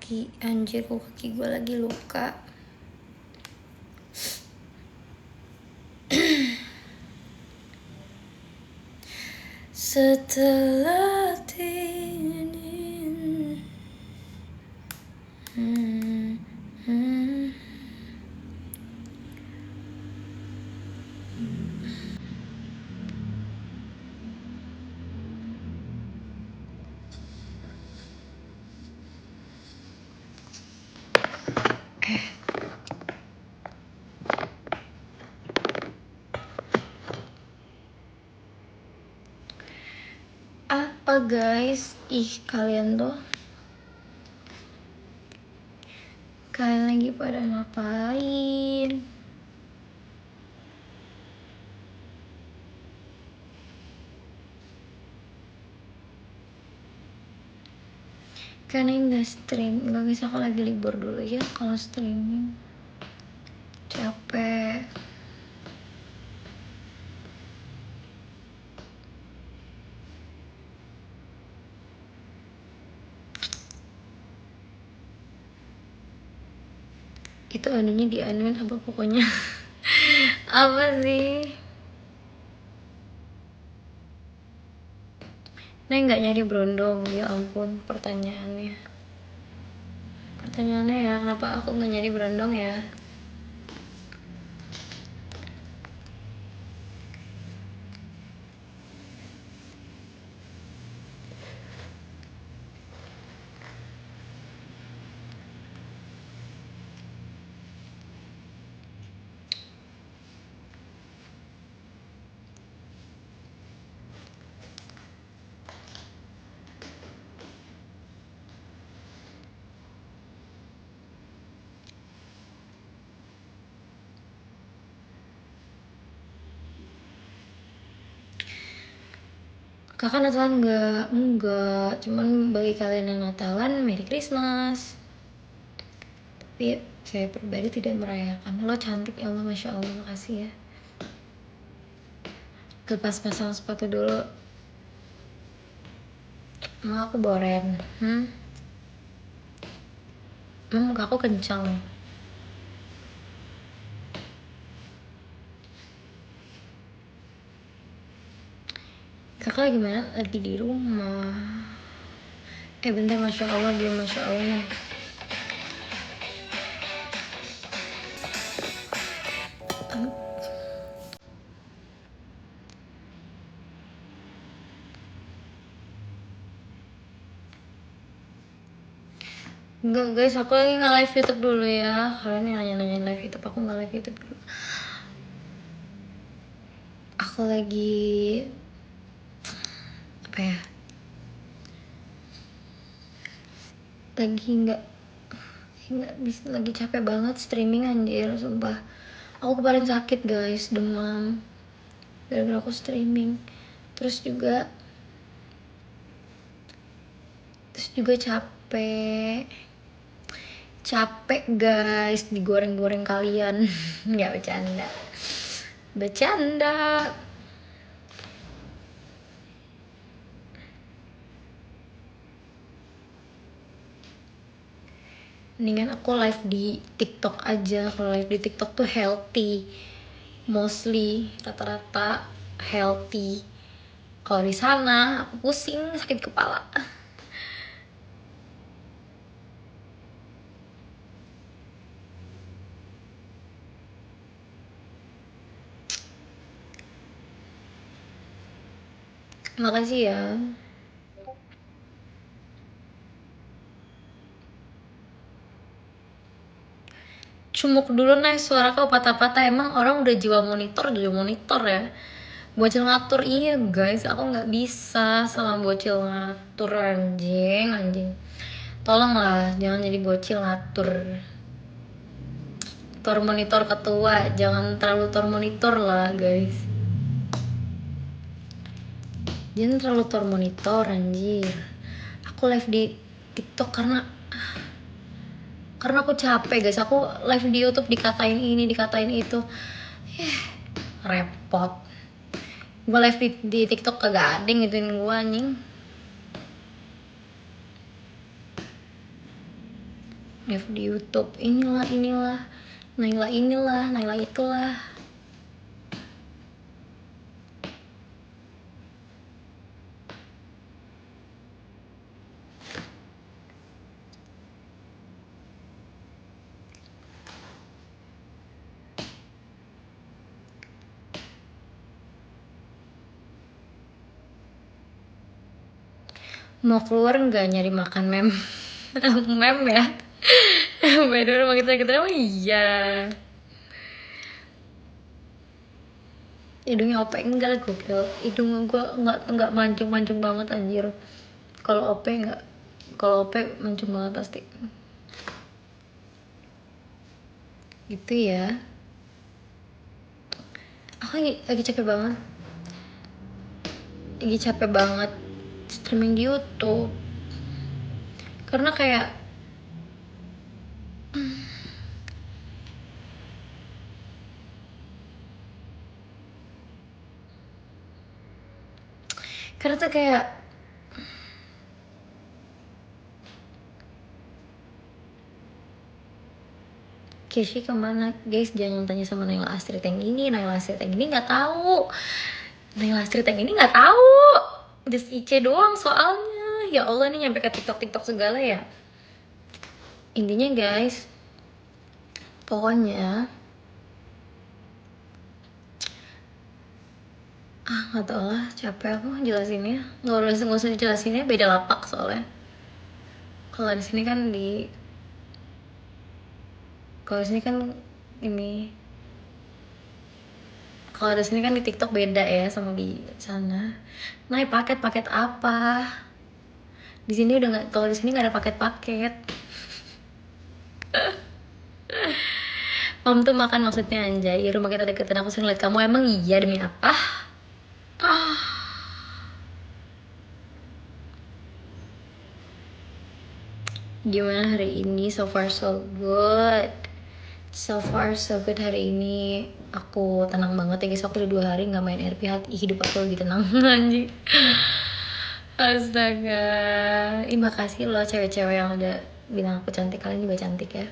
kaki. Anjir, kok kaki gue lagi luka. Setelah dingin apa guys? Kalian lagi pada ngapain? Karena nggak stream, nggak bisa. Aku lagi libur dulu ya kalau streaming. Capek. Itu anunya dianuin apa pokoknya. Apa sih? Neng nggak nyari berondong? Ya ampun, pertanyaannya ya, kenapa aku nggak nyari berondong ya? Kakak Natalan enggak, cuman bagi kalian yang Natalan, Merry Christmas. Tapi saya pribadi tidak merayakan. Lo cantik ya Allah, Masya Allah, makasih ya. Lepas pasang sepatu dulu. Mau aku boren. Muka aku kencang. Kakak gimana? Lagi di rumah. Bentar, Masya Allah, belum Masya Allah. Enggak guys, aku lagi nge-live YouTube dulu ya. Kalian yang nanya-nanyain live YouTube, aku nge-live YouTube dulu. Aku lagi apa ya? Lagi nggak bisa, lagi capek banget streaming anjir, sumpah. Aku kemarin sakit guys, demam gara-gara aku streaming. Terus juga capek guys, digoreng-goreng kalian. Nggak bercanda. Mendingan aku live di TikTok aja. Kalau live di TikTok tuh healthy, mostly rata-rata healthy. Kalau di sana aku pusing, sakit kepala. Makasih ya. Cumuk dulu nih, suara kau patah-patah. Emang orang udah jiwa monitor ya. Bocil ngatur, iya guys, aku nggak bisa sama bocil ngatur. Anjing. Tolonglah, jangan jadi bocil ngatur. Tor monitor ketua, jangan terlalu tor monitor lah guys. Jangan terlalu tor monitor anjir. Aku live di TikTok karena aku capek guys. Aku live di YouTube dikatain ini, dikatain itu. Repot. Gue live di TikTok kagak ada yang gituin gue anjing. live di YouTube, inilah Naila itulah. Mau keluar nggak nyari makan mem? Mem ya. By the way, emang kita emang iya. Hidungnya OP enggak, gokil. Hidung gue nggak mancung banget anjir. Kalau OP nggak, kalau OP mancung banget pasti. Gitu ya. Aku lagi capek banget. Lagi capek banget streaming di YouTube. Karena kayak karena tuh kayak Keshi kemana guys, jangan tanya sama Naila Astrid yang ini nggak tahu. Naila Astrid yang ini nggak tahu, just Ice doang soalnya. Ya Allah, ini nyampe ke TikTok segala ya. Intinya guys, pokoknya nggak tau lah, capek aku jelasinnya. Nggak usah dijelasinnya, beda lapak soalnya. Kalau di sini kan ini, kalau di sini kan di TikTok beda ya sama di sana. Naik paket apa? Di sini udah nggak, kalau di sini nggak ada paket. Mam tuh makan maksudnya anjay. Rumah kita deketan, aku sering liat kamu. Emang iya, demi apa? Gimana hari ini? So far so good. So far so good hari ini. Aku tenang banget ya guys. Aku udah 2 hari nggak main RP. Hidup aku lagi tenang anjing. Astaga. Makasih loh cewek-cewek yang udah bilang aku cantik. Kalian juga cantik ya.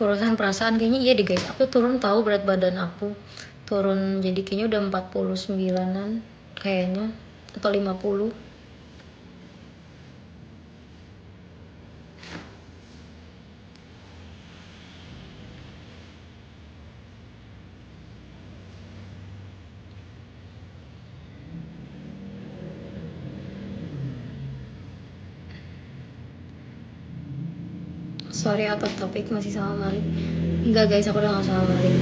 Urusan perasaan kayaknya iya deh guys. Aku turun tahu, berat badan aku turun, jadi kayaknya udah 49-an kayaknya, atau 50. Sorry, out of topic, masih sama Malik. Enggak guys, aku udah gak sama Malik.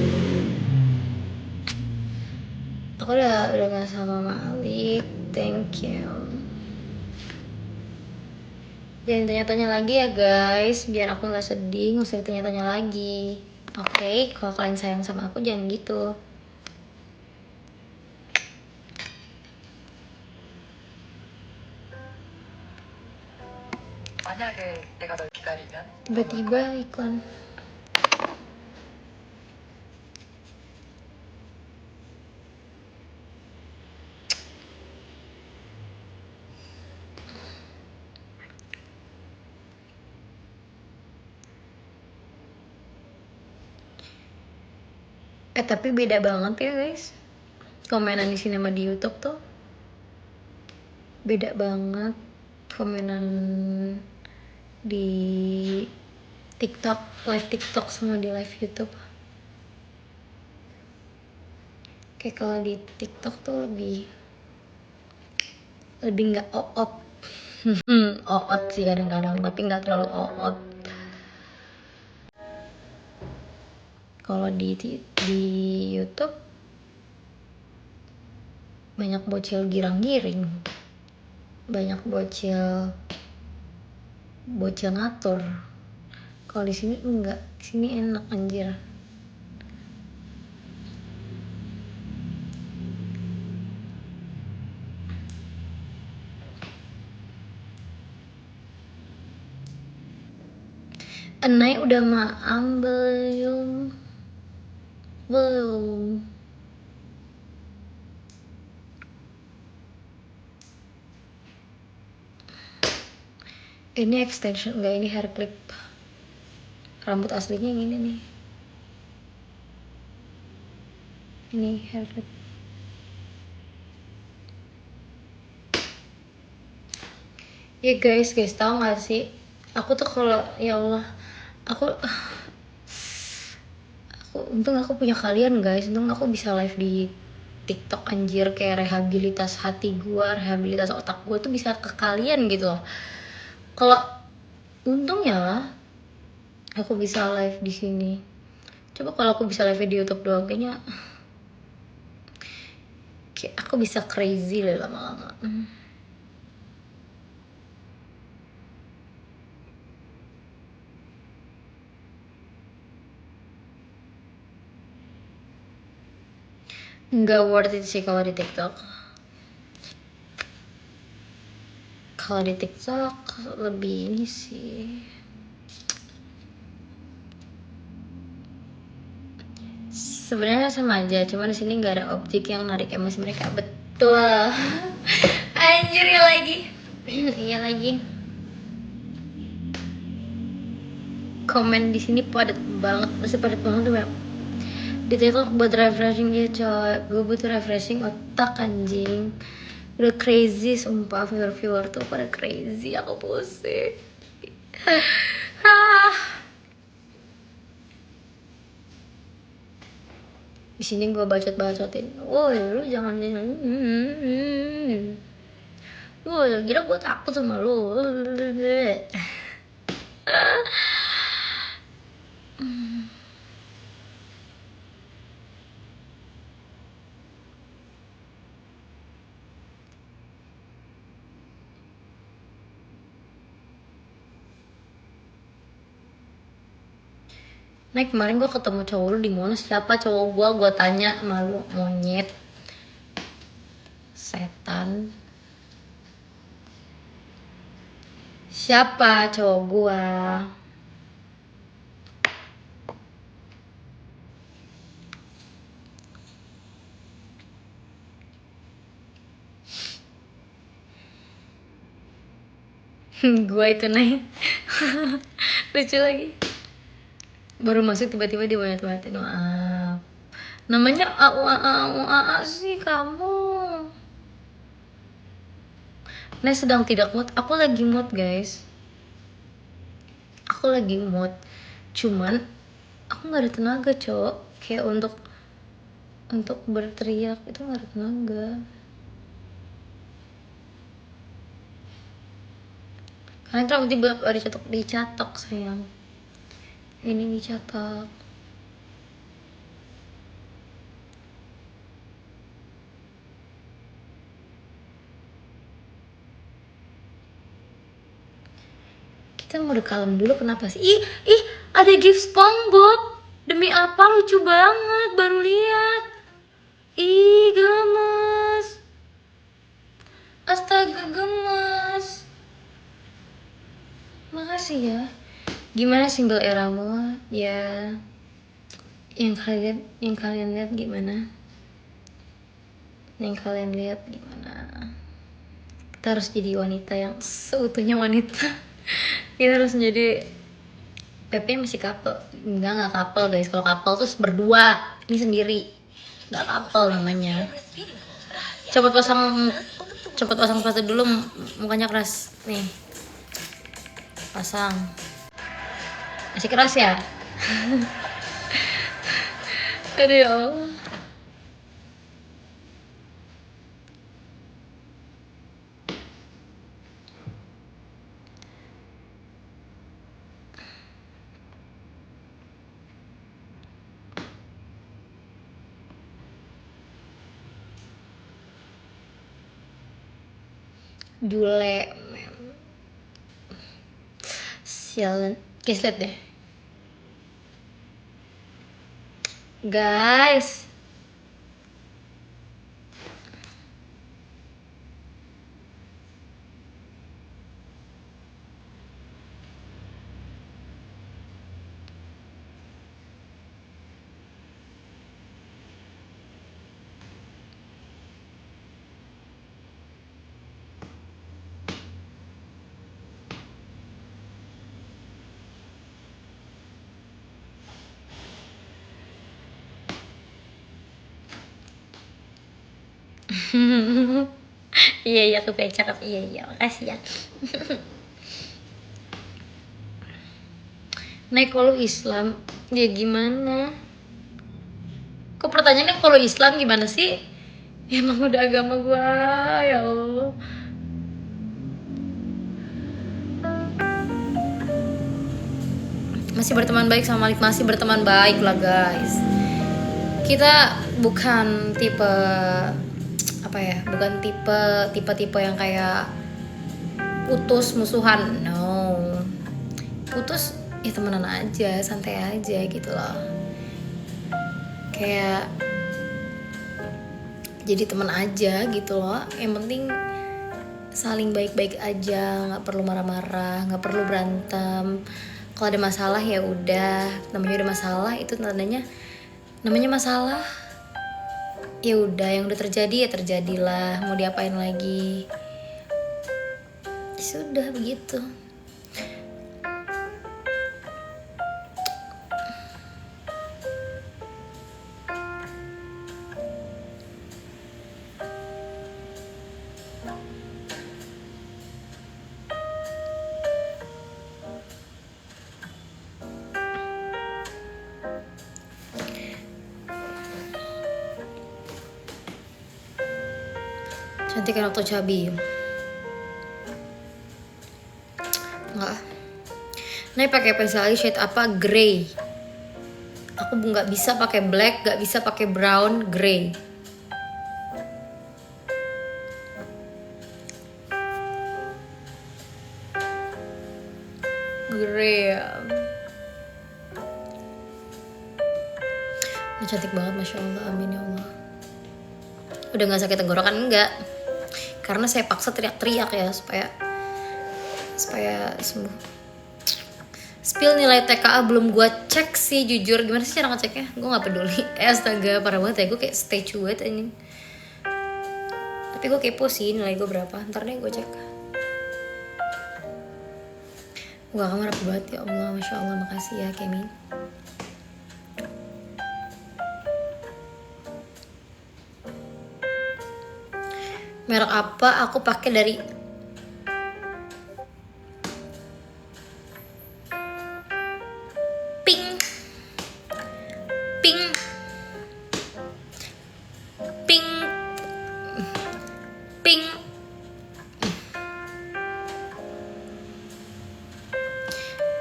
Aku udah gak sama Malik. Thank you. Jangan tanya-tanya lagi ya guys, biar aku gak sedih. Gak usah tanya-tanya lagi. Oke, kalau kalian sayang sama aku jangan gitu. Tiba-tiba iklan. Tapi beda banget ya guys. Komenan di sini sama di YouTube tuh beda banget. Komenan di live TikTok sama di live YouTube. Kayak kalau di TikTok tuh lebih nggak oot. Oot sih kadang-kadang, tapi nggak terlalu oot. Kalau di YouTube banyak bocil girang-giring, banyak bocil ngatur. Kalau di sini enggak, di sini enak anjir. Enai udah maam belum? Belum. Ini extension enggak, ini hair clip. Rambut aslinya yang ini nih. Ini hair clip. Ya guys, tahu nggak sih? Aku tuh kalau ya Allah, aku untung aku punya kalian guys. Untung aku bisa live di TikTok anjir, kayak rehabilitas hati gua, rehabilitas otak gua tuh bisa ke kalian gitu loh. Kalau untung ya aku bisa live di sini. Coba kalau aku bisa live di YouTube doang, kayaknya kayak aku bisa crazy lah lama-lama. Nggak worth it sih kalau di TikTok. Kalau di TikTok lebih ini sih. Sebenarnya sama aja, cuma di sini nggak ada objek yang narik emosi mereka. Betul. Anjir ya lagi. Iya lagi. Komen di sini padat banget, masih padat banget tuh, Bang. Di TikTok buat refreshing ya coy, gue butuh refreshing otak anjing. Udah crazy sumpah, viewer tuh pada crazy, aku pusing. Ah. Di sini gue bacot-bacotin, woi lu jangan woi kira gue takut sama lu. Nah kemarin gue ketemu cowok lu di mana? Siapa cowok gue tanya malu, monyet, setan. Siapa cowok gue? Gue itu nih. Lucu lagi. Baru masuk tiba-tiba dia banyak-banyakin maaf. Namanya sih kamu. Nah sedang tidak mood. Aku lagi mood guys. Aku lagi mood. Cuman aku nggak ada tenaga cowok. Kayak untuk berteriak itu nggak ada tenaga. Karena itu tiba ada dicatok sayang. Ini dicatok. Kita mau kalem dulu, kenapa sih? Ih, ada gift SpongeBob. Demi apa, lucu banget, baru lihat. Ih, gemes. Astaga, gemes. Makasih ya. Gimana single eramu? Ya, yang kalian lihat gimana? Yang kalian lihat gimana? Kita harus jadi wanita yang seutuhnya wanita. Kita harus menjadi Pepe masih couple. Enggak couple guys. Kalau couple tuh berdua. Ini sendiri. Enggak couple namanya. Cepet pasang sepatu dulu, mukanya keras. Nih. Pasang. Masih keras ya? Aduh ya Allah. Dule. Sialan. Guys, liat deh. Guys. Iya iya aku pengen cakep, iya iya makasih ya. Naik kalau Islam ya gimana? Kok pertanyaannya kalau Islam gimana sih? Ya, emang udah agama gua ya Allah. Masih berteman baik sama Malik, masih berteman baik lah guys. Kita bukan tipe apa ya, bukan tipe yang kayak putus musuhan, no. Putus ya temenan aja, santai aja gitu loh. Kayak jadi teman aja gitu loh. Yang penting saling baik-baik aja, nggak perlu marah-marah, nggak perlu berantem. Kalau ada masalah ya udah, namanya udah masalah, itu tandanya namanya masalah. Ya udah, yang udah terjadi ya terjadilah, mau diapain lagi. Sudah begitu. Cantik kan atau cabi? Enggak. Nah, pakai pensil lagi shade apa? Grey. Aku nggak bisa pakai black, nggak bisa pakai brown, grey. Grey ya. Ini cantik banget, masya Allah, amin ya Allah. Udah nggak sakit tenggorokan enggak? Karena saya paksa teriak-teriak ya supaya sembuh. Spill nilai TKA belum gue cek sih jujur. Gimana sih cara ngeceknya? Gue nggak peduli. Astaga parah banget ya, gue kayak stay cuet anjing. Tapi gue kepo sih nilai gue berapa. Ntar deh gue cek. Wah kamu rapi banget ya Allah, masya Allah, makasih ya Kemi. Merek apa? Aku pakai dari Pink.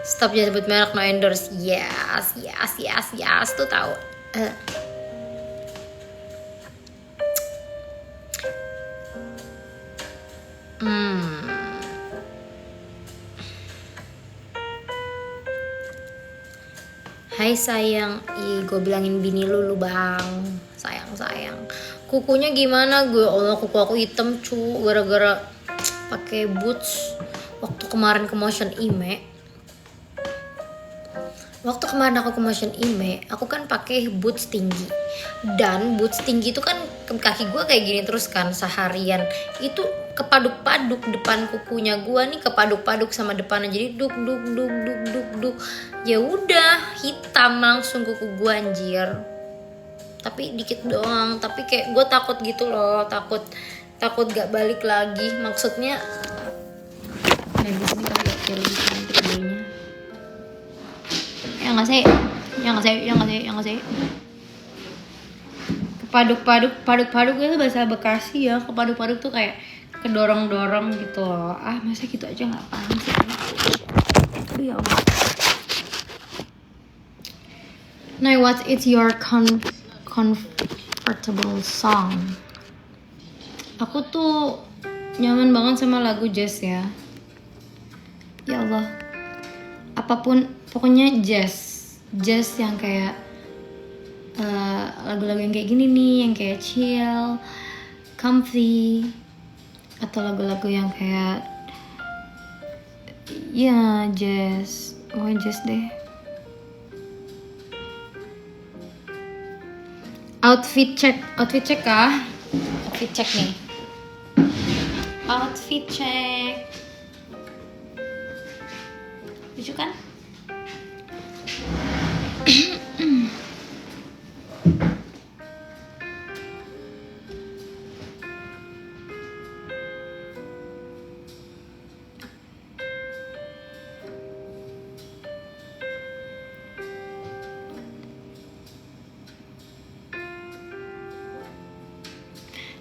Stop jangan sebut merek, no endorse. Yes tuh tahu. Hai sayang, gue bilangin bini lu bang, sayang. Kukunya gimana gue? Allah, kuku aku hitam cu, gara-gara pakai boots. Waktu kemarin ke Motion Ime, aku kan pakai boots tinggi. Dan boots tinggi itu kan kaki gue kayak gini terus kan seharian. Itu kepaduk-paduk depan kukunya gue nih, kepaduk-paduk sama depannya, jadi duk. Ya udah hitam langsung kuku gue anjir. Tapi dikit doang, tapi kayak gue takut gitu loh, takut gak balik lagi. Maksudnya di sini kali ya lebih cantik dulunya. Ya nggak sih. Kepaduk itu bahasa Bekasi ya. Kepaduk tuh kayak kedorong-dorong gitu loh. Masa gitu aja nggak paham sih. Aduh ya Allah. Nah, what is your comfortable song? Aku tuh nyaman banget sama lagu jazz ya. Ya Allah. Apapun, pokoknya jazz yang kayak lagu-lagu yang kayak gini nih, yang kayak chill, comfy, atau lagu-lagu yang kayak ya jazz, jazz deh. Outfit check kah? Outfit check nih. Outfit check. Lucu kan?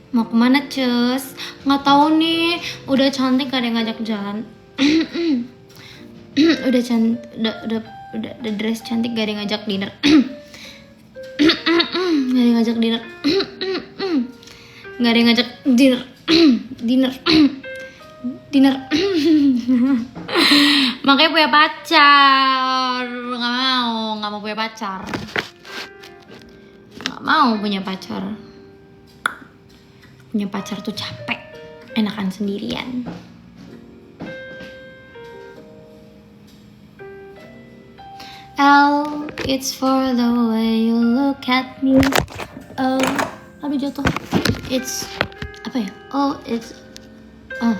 Mau kemana cus? Nggak tahu nih. Udah cantik gak ada yang ngajak jalan. udah cantik, udah dress cantik gak ada yang ngajak dinner. Gak ada yang ngajak dinner. Gak ada yang ngajak dinner. dinner. Makanya punya pacar. Nggak mau punya pacar. Nggak mau punya pacar. Punya pacar tuh capek, enakan sendirian. L, it's for the way you look at me. Oh, aduh jatuh. It's apa ya? Oh, it's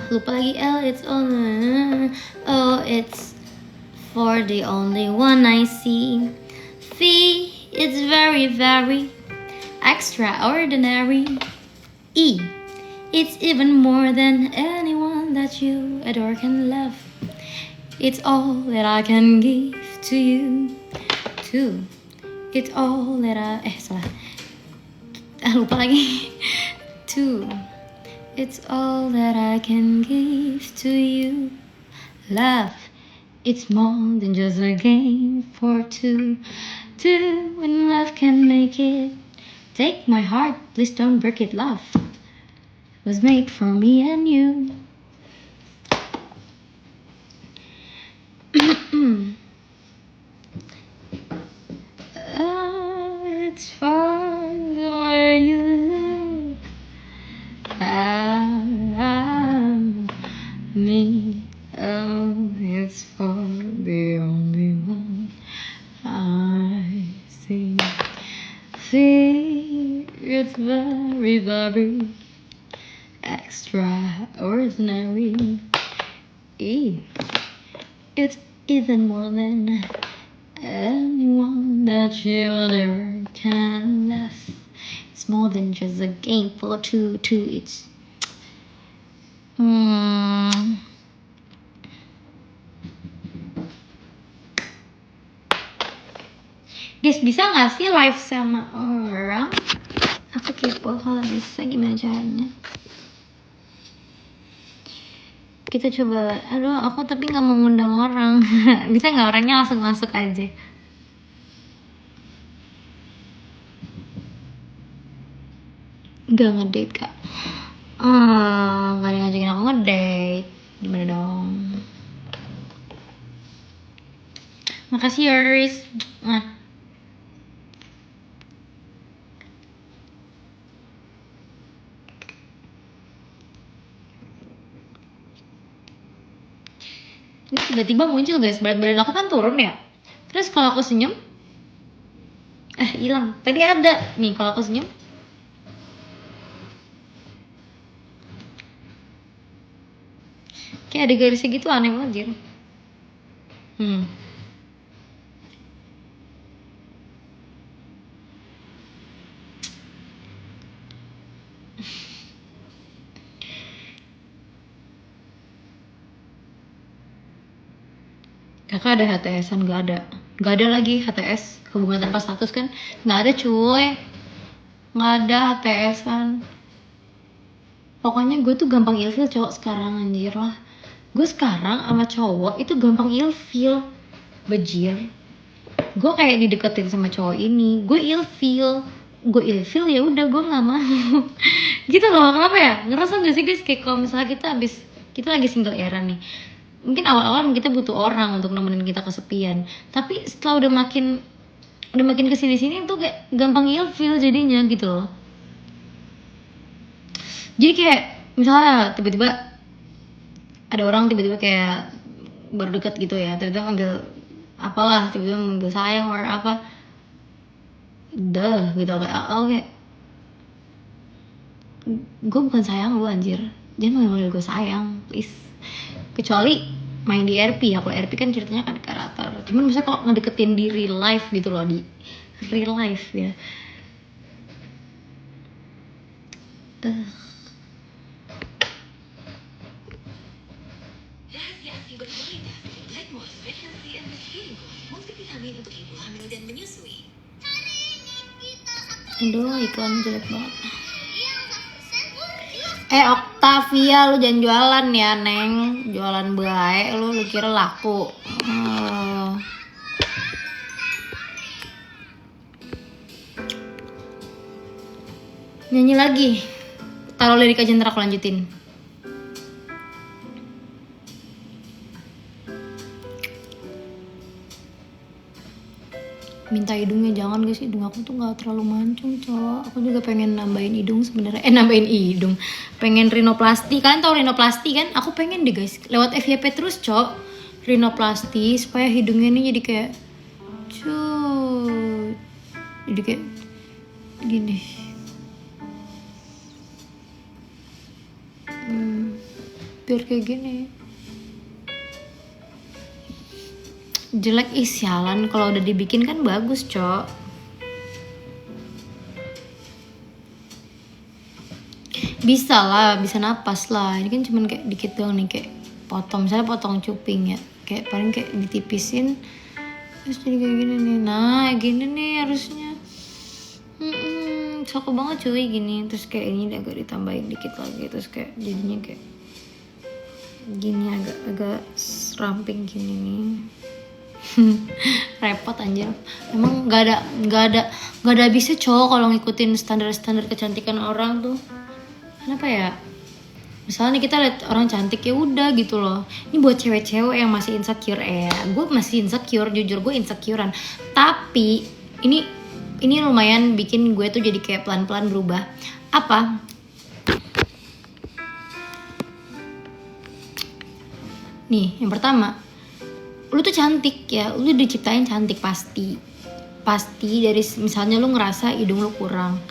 lupa lagi. L, it's oh, it's for the only one I see. V, it's very, very extraordinary. E, it's even more than anyone that you adore can love. It's all that I can give to you. 2, it's all that salah. Lupa lagi. 2, it's all that I can give to you. Love, it's more than just a game for two. When love can make it. Take my heart, please don't break it. Love was made for me and you. It's for the way you look at me. Oh, it's for the only one I see. See, it's very, very extraordinary. E, it's even more than anyone that you ever can love. It's more than just a game for two. It's Guys, bisa nggak sih live sama orang? Aku kepo kalau bisa gimana caranya. Kita coba. Aduh, aku tapi nggak mau ngundang orang. Bisa nggak orangnya langsung masuk aja? Nggak ngedate kak. Nggak ada yang ngajakin aku ngedate. Gimana dong? Makasih Yoris. Ini tiba-tiba muncul guys, berat badan aku kan turun ya. Terus kalau aku senyum, hilang. Tadi ada nih kalau aku senyum. Kayak ada garisnya gitu, aneh banget Jir. Kakak ada HTS-an? Gak ada lagi HTS, hubungan tanpa status kan. Gak ada cuy. Gak ada HTS-an. Pokoknya gue tuh gampang ilfil cowok sekarang anjir lah. Gue sekarang sama cowok itu gampang ilfil. Bejir. Gue kayak dideketin sama cowok ini, gue ilfil ya udah gue nggak mau. Gitu loh. Kenapa ya? Ngerasa gak sih guys kayak kalau misalnya kita lagi single era nih, mungkin awal-awal kita butuh orang untuk nemenin kita kesepian, tapi setelah udah makin kesini-sini tuh kayak gampang ilfil jadinya gitu loh. Jadi kayak misalnya tiba-tiba ada orang tiba-tiba kayak baru dekat gitu ya, tiba-tiba manggil apalah, tiba-tiba manggil sayang or apa, gitu kayak oke. Gue bukan sayang lu anjir, jangan manggil gue sayang please. Kecuali main di RP ya. Kalau RP kan ceritanya kan karakter, cuman misalnya kalau ngedeketin di real life gitu loh, di real life ya. Rahasia asli bagi wanita, Blackmore pregnancy and miscarriage, multivitamin untuk ibu hamil dan menyusui. Aduh, iklan jelek banget. Octavia, lu jangan jualan ya Neng, jualan bae lu kira laku. Nyanyi lagi, taruh lirik aja ntar aku lanjutin. Minta hidungnya jangan guys, hidung aku tuh nggak terlalu mancung cowok. Aku juga pengen nambahin hidung sebenarnya, nambahin hidung, pengen rinoplasti. Kalian tahu rinoplasti kan? Aku pengen deh guys, lewat FYP terus cowok, rinoplasti supaya hidungnya ini jadi kayak jadi kayak gini. Biar kayak gini. Jelek sialan, kalau udah dibikin kan bagus cok. Bisa lah, bisa napas lah. Ini kan cuman kayak dikit doang nih, kayak potong, misalnya potong cuping ya, kayak paling kayak ditipisin terus jadi kayak gini nih. Nah gini nih harusnya. Cakep banget cuy gini. Terus kayak ini agak ditambahin dikit lagi, terus kayak jadinya kayak gini, agak ramping gini nih. Repot anjir, emang nggak ada habisnya cowok kalau ngikutin standar kecantikan orang tuh. Kenapa ya? Misalnya nih kita lihat orang cantik ya udah gitu loh. Ini buat cewek-cewek yang masih insecure, gue masih insecure, jujur gue insecurean. Tapi ini lumayan bikin gue tuh jadi kayak pelan-pelan berubah. Apa? Nih, yang pertama, lu tuh cantik ya, lu diciptain cantik pasti dari misalnya lu ngerasa hidung lu kurang,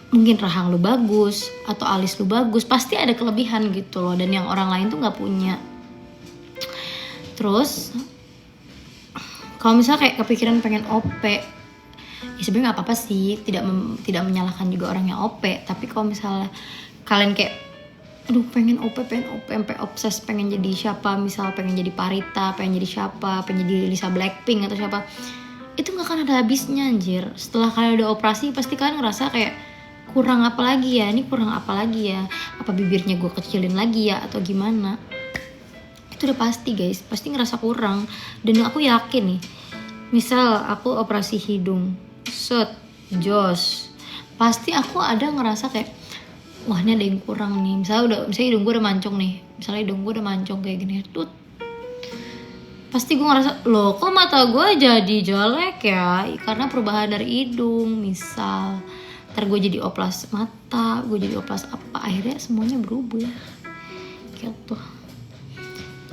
mungkin rahang lu bagus atau alis lu bagus, pasti ada kelebihan gitu loh, dan yang orang lain tuh nggak punya. Terus kalau misalnya kayak kepikiran pengen OP, ya sebenarnya nggak apa-apa sih, tidak menyalahkan juga orang yang OP. Tapi kalau misalnya kalian kayak aduh pengen OP sampai obses pengen jadi siapa, misal pengen jadi Parita, pengen jadi siapa, pengen jadi Lisa Blackpink atau siapa, itu nggak akan ada habisnya anjir. Setelah kalian udah operasi pasti kalian ngerasa kayak kurang apa lagi ya, ini kurang apa lagi ya, apa bibirnya gue kecilin lagi ya atau gimana. Itu udah pasti guys, pasti ngerasa kurang. Dan aku yakin nih, misal aku operasi hidung jos, pasti aku ada ngerasa kayak wah ini ada yang kurang nih. Misalnya hidung gue udah mancung nih, misalnya hidung gue udah mancung kayak gini tuh, pasti gue ngerasa loh kok mata gue jadi jelek ya, karena perubahan dari hidung. Misal ntar gue jadi oplas mata, gue jadi oplas apa, akhirnya semuanya berubah gitu.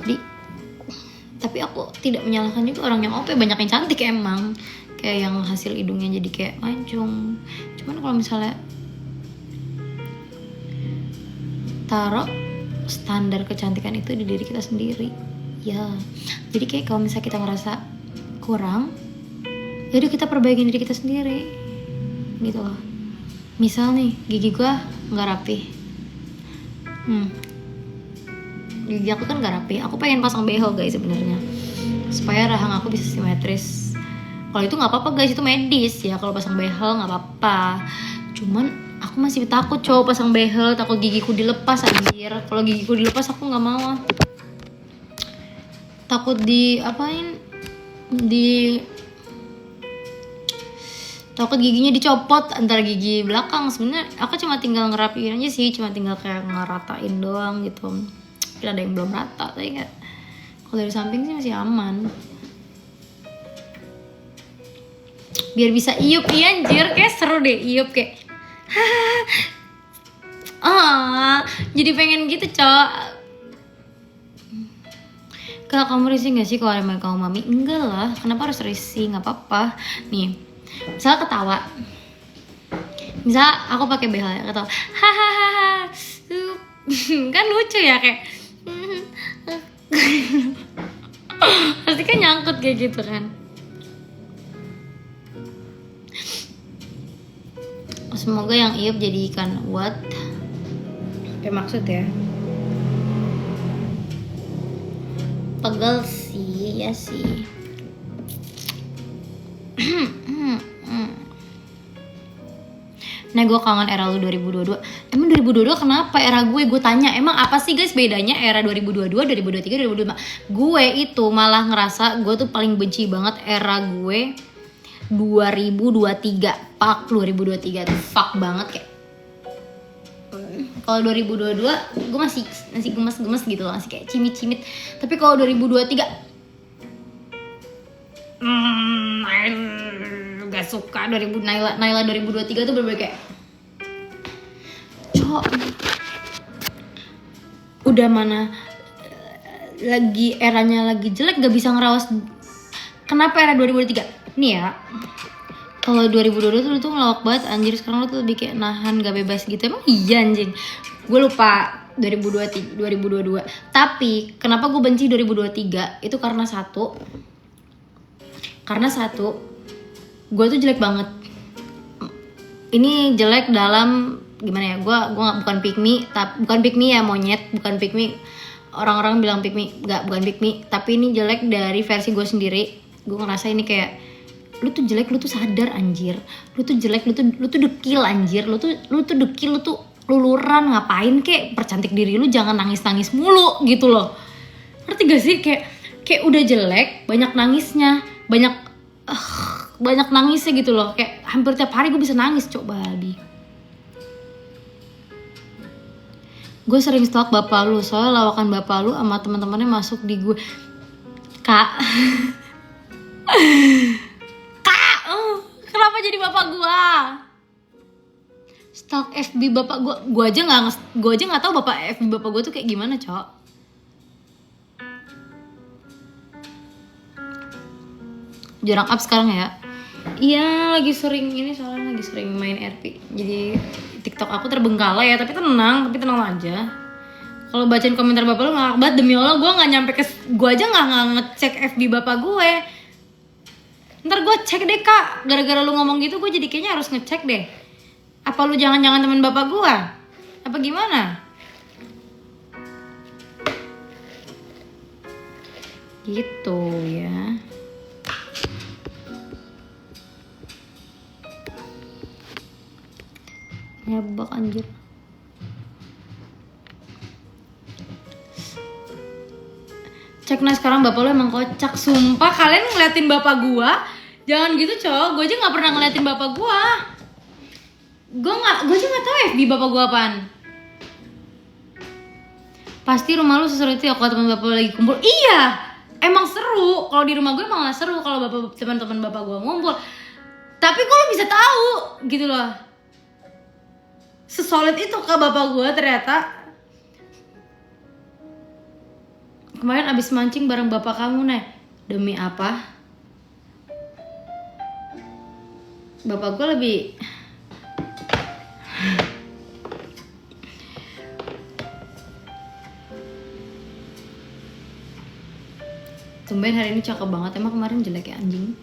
Jadi tapi aku tidak menyalahkan juga orang yang OP, banyak yang cantik emang, kayak yang hasil hidungnya jadi kayak mancung. Cuman kalau misalnya taruh standar kecantikan itu di diri kita sendiri ya, jadi kayak kalau misalnya kita ngerasa kurang, jadi kita perbaiki diri kita sendiri gitu loh. Misal nih gigi gua nggak rapi, gigi aku kan nggak rapi, aku pengen pasang behel guys sebenarnya supaya rahang aku bisa simetris. Kalau itu nggak apa-apa guys, itu medis ya, kalau pasang behel nggak apa-apa. Cuman aku masih takut cowok pasang behel, takut gigiku dilepas anjir. Kalau gigiku dilepas aku nggak mau. Takut takut giginya dicopot antara gigi belakang. Sebenarnya aku cuma tinggal ngerapiin aja sih, cuma tinggal kayak ngeratain doang gitu. Mungkin ada yang belum rata, tapi kayak kalau dari samping sih masih aman. Biar bisa iup ya anjir, kayak seru deh iup kayak jadi pengen gitu cok. Kak kamu risih gak sih kalau ada kamu mami? Enggak lah, kenapa harus risih, gak apa-apa. Nih misalnya ketawa, misal aku pakai behel ya, ketawa hahaha kan lucu ya, kayak pasti kan nyangkut kayak gitu kan. Semoga yang iup jadi ikan what? Apa maksud ya? Pegel sih, ya sih. Nah gue kangen era lu 2022. Emang 2022 kenapa era gue tanya, emang apa sih guys bedanya era 2022, 2023, 2025? Gue itu malah ngerasa gue tuh paling benci banget era gue 2023. Fuck 2023 tuh fuck banget kayak. Kalau 2022 gue masih gemes-gemes gitu loh, masih kayak cimit-cimit. Tapi kalau 2023 gak suka. Naila 2023 tuh bener-bener kayak cok, udah mana lagi eranya lagi jelek gak bisa ngerawas. Kenapa era 2023? Nih ya, kalau 2022 tuh lu tuh ngelawak banget anjir. Sekarang lu tuh lebih kayak nahan gak bebas gitu. Emang iya anjing. Gue lupa 2022. Tapi kenapa gue benci 2023? Itu karena satu, gue tuh jelek banget. Ini jelek dalam gimana ya? Gue bukan pick me, bukan pick me ya monyet, bukan pick me. Orang-orang bilang pick me, bukan pick me. Tapi ini jelek dari versi gue sendiri. Gue ngerasa ini kayak lu tuh jelek, lu tuh sadar anjir. Lu tuh jelek, lu tuh dekil anjir. Lu tuh dekil, lu tuh luluran, ngapain kek percantik diri lu, jangan nangis-nangis mulu gitu loh. Ngerti gak sih? Kayak udah jelek, banyak nangisnya, banyak nangisnya gitu loh. Kayak hampir tiap hari gue bisa nangis, coba babi. Gue sering stalk bapak lu, soalnya lawakan bapak lu sama teman-temannya masuk di gue. Kak, kenapa jadi bapak gua? Stalk FB bapak gua aja nggak tahu bapak FB bapak gua tuh kayak gimana, cok. Jarang up sekarang ya. Iya, lagi sering main RP. Jadi TikTok aku terbengkalai ya, tapi tenang aja. Kalau bacain komentar bapak lu ngakak banget, demi Allah gue nggak nyampe gue aja nggak ngecek FB bapak gue. Ntar gue cek deh kak, gara-gara lu ngomong gitu gue jadi kayaknya harus ngecek deh. Apa lu jangan-jangan teman bapak gue? Apa gimana? Gitu ya. Nyabak anjir. Cek nah sekarang bapak lu emang kocak. Sumpah kalian ngeliatin bapak gua, jangan gitu cowok. Gue aja nggak pernah ngeliatin bapak gua. Gue aja nggak tahu FB bapak gua apaan. Pasti rumah lu seseru itu ya kalau teman bapak lu lagi kumpul. Iya, emang seru. Kalau di rumah gue emang seru kalau teman-teman bapak gua ngumpul. Tapi kok lu bisa tahu gitu loh. Sesolid itu kak bapak gua ternyata. Kemarin abis mancing bareng bapak kamu, Nek. Demi apa? Bapak gue lebih... Tumben hari ini cakep banget. Emang kemarin jelek ya anjing?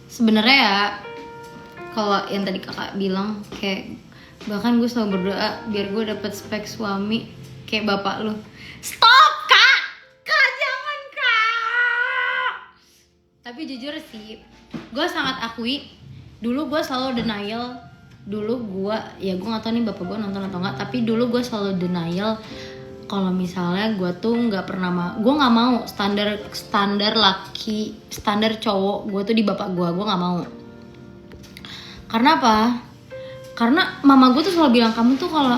Sebenarnya ya, kalau yang tadi kakak bilang kayak... Bahkan gue selalu berdoa biar gue dapet spek suami kayak bapak lu. Stop kak! Kak jangan kak! Tapi jujur sih, gue sangat akui. Dulu gue selalu denial. Gue gak tau nih bapak gue nonton atau enggak. Tapi dulu gue selalu denial kalau misalnya gue tuh gak pernah gue gak mau standar laki, standar cowok gue tuh di bapak gue gak mau. Karena apa? Karena mama gue tuh selalu bilang, kamu tuh kalau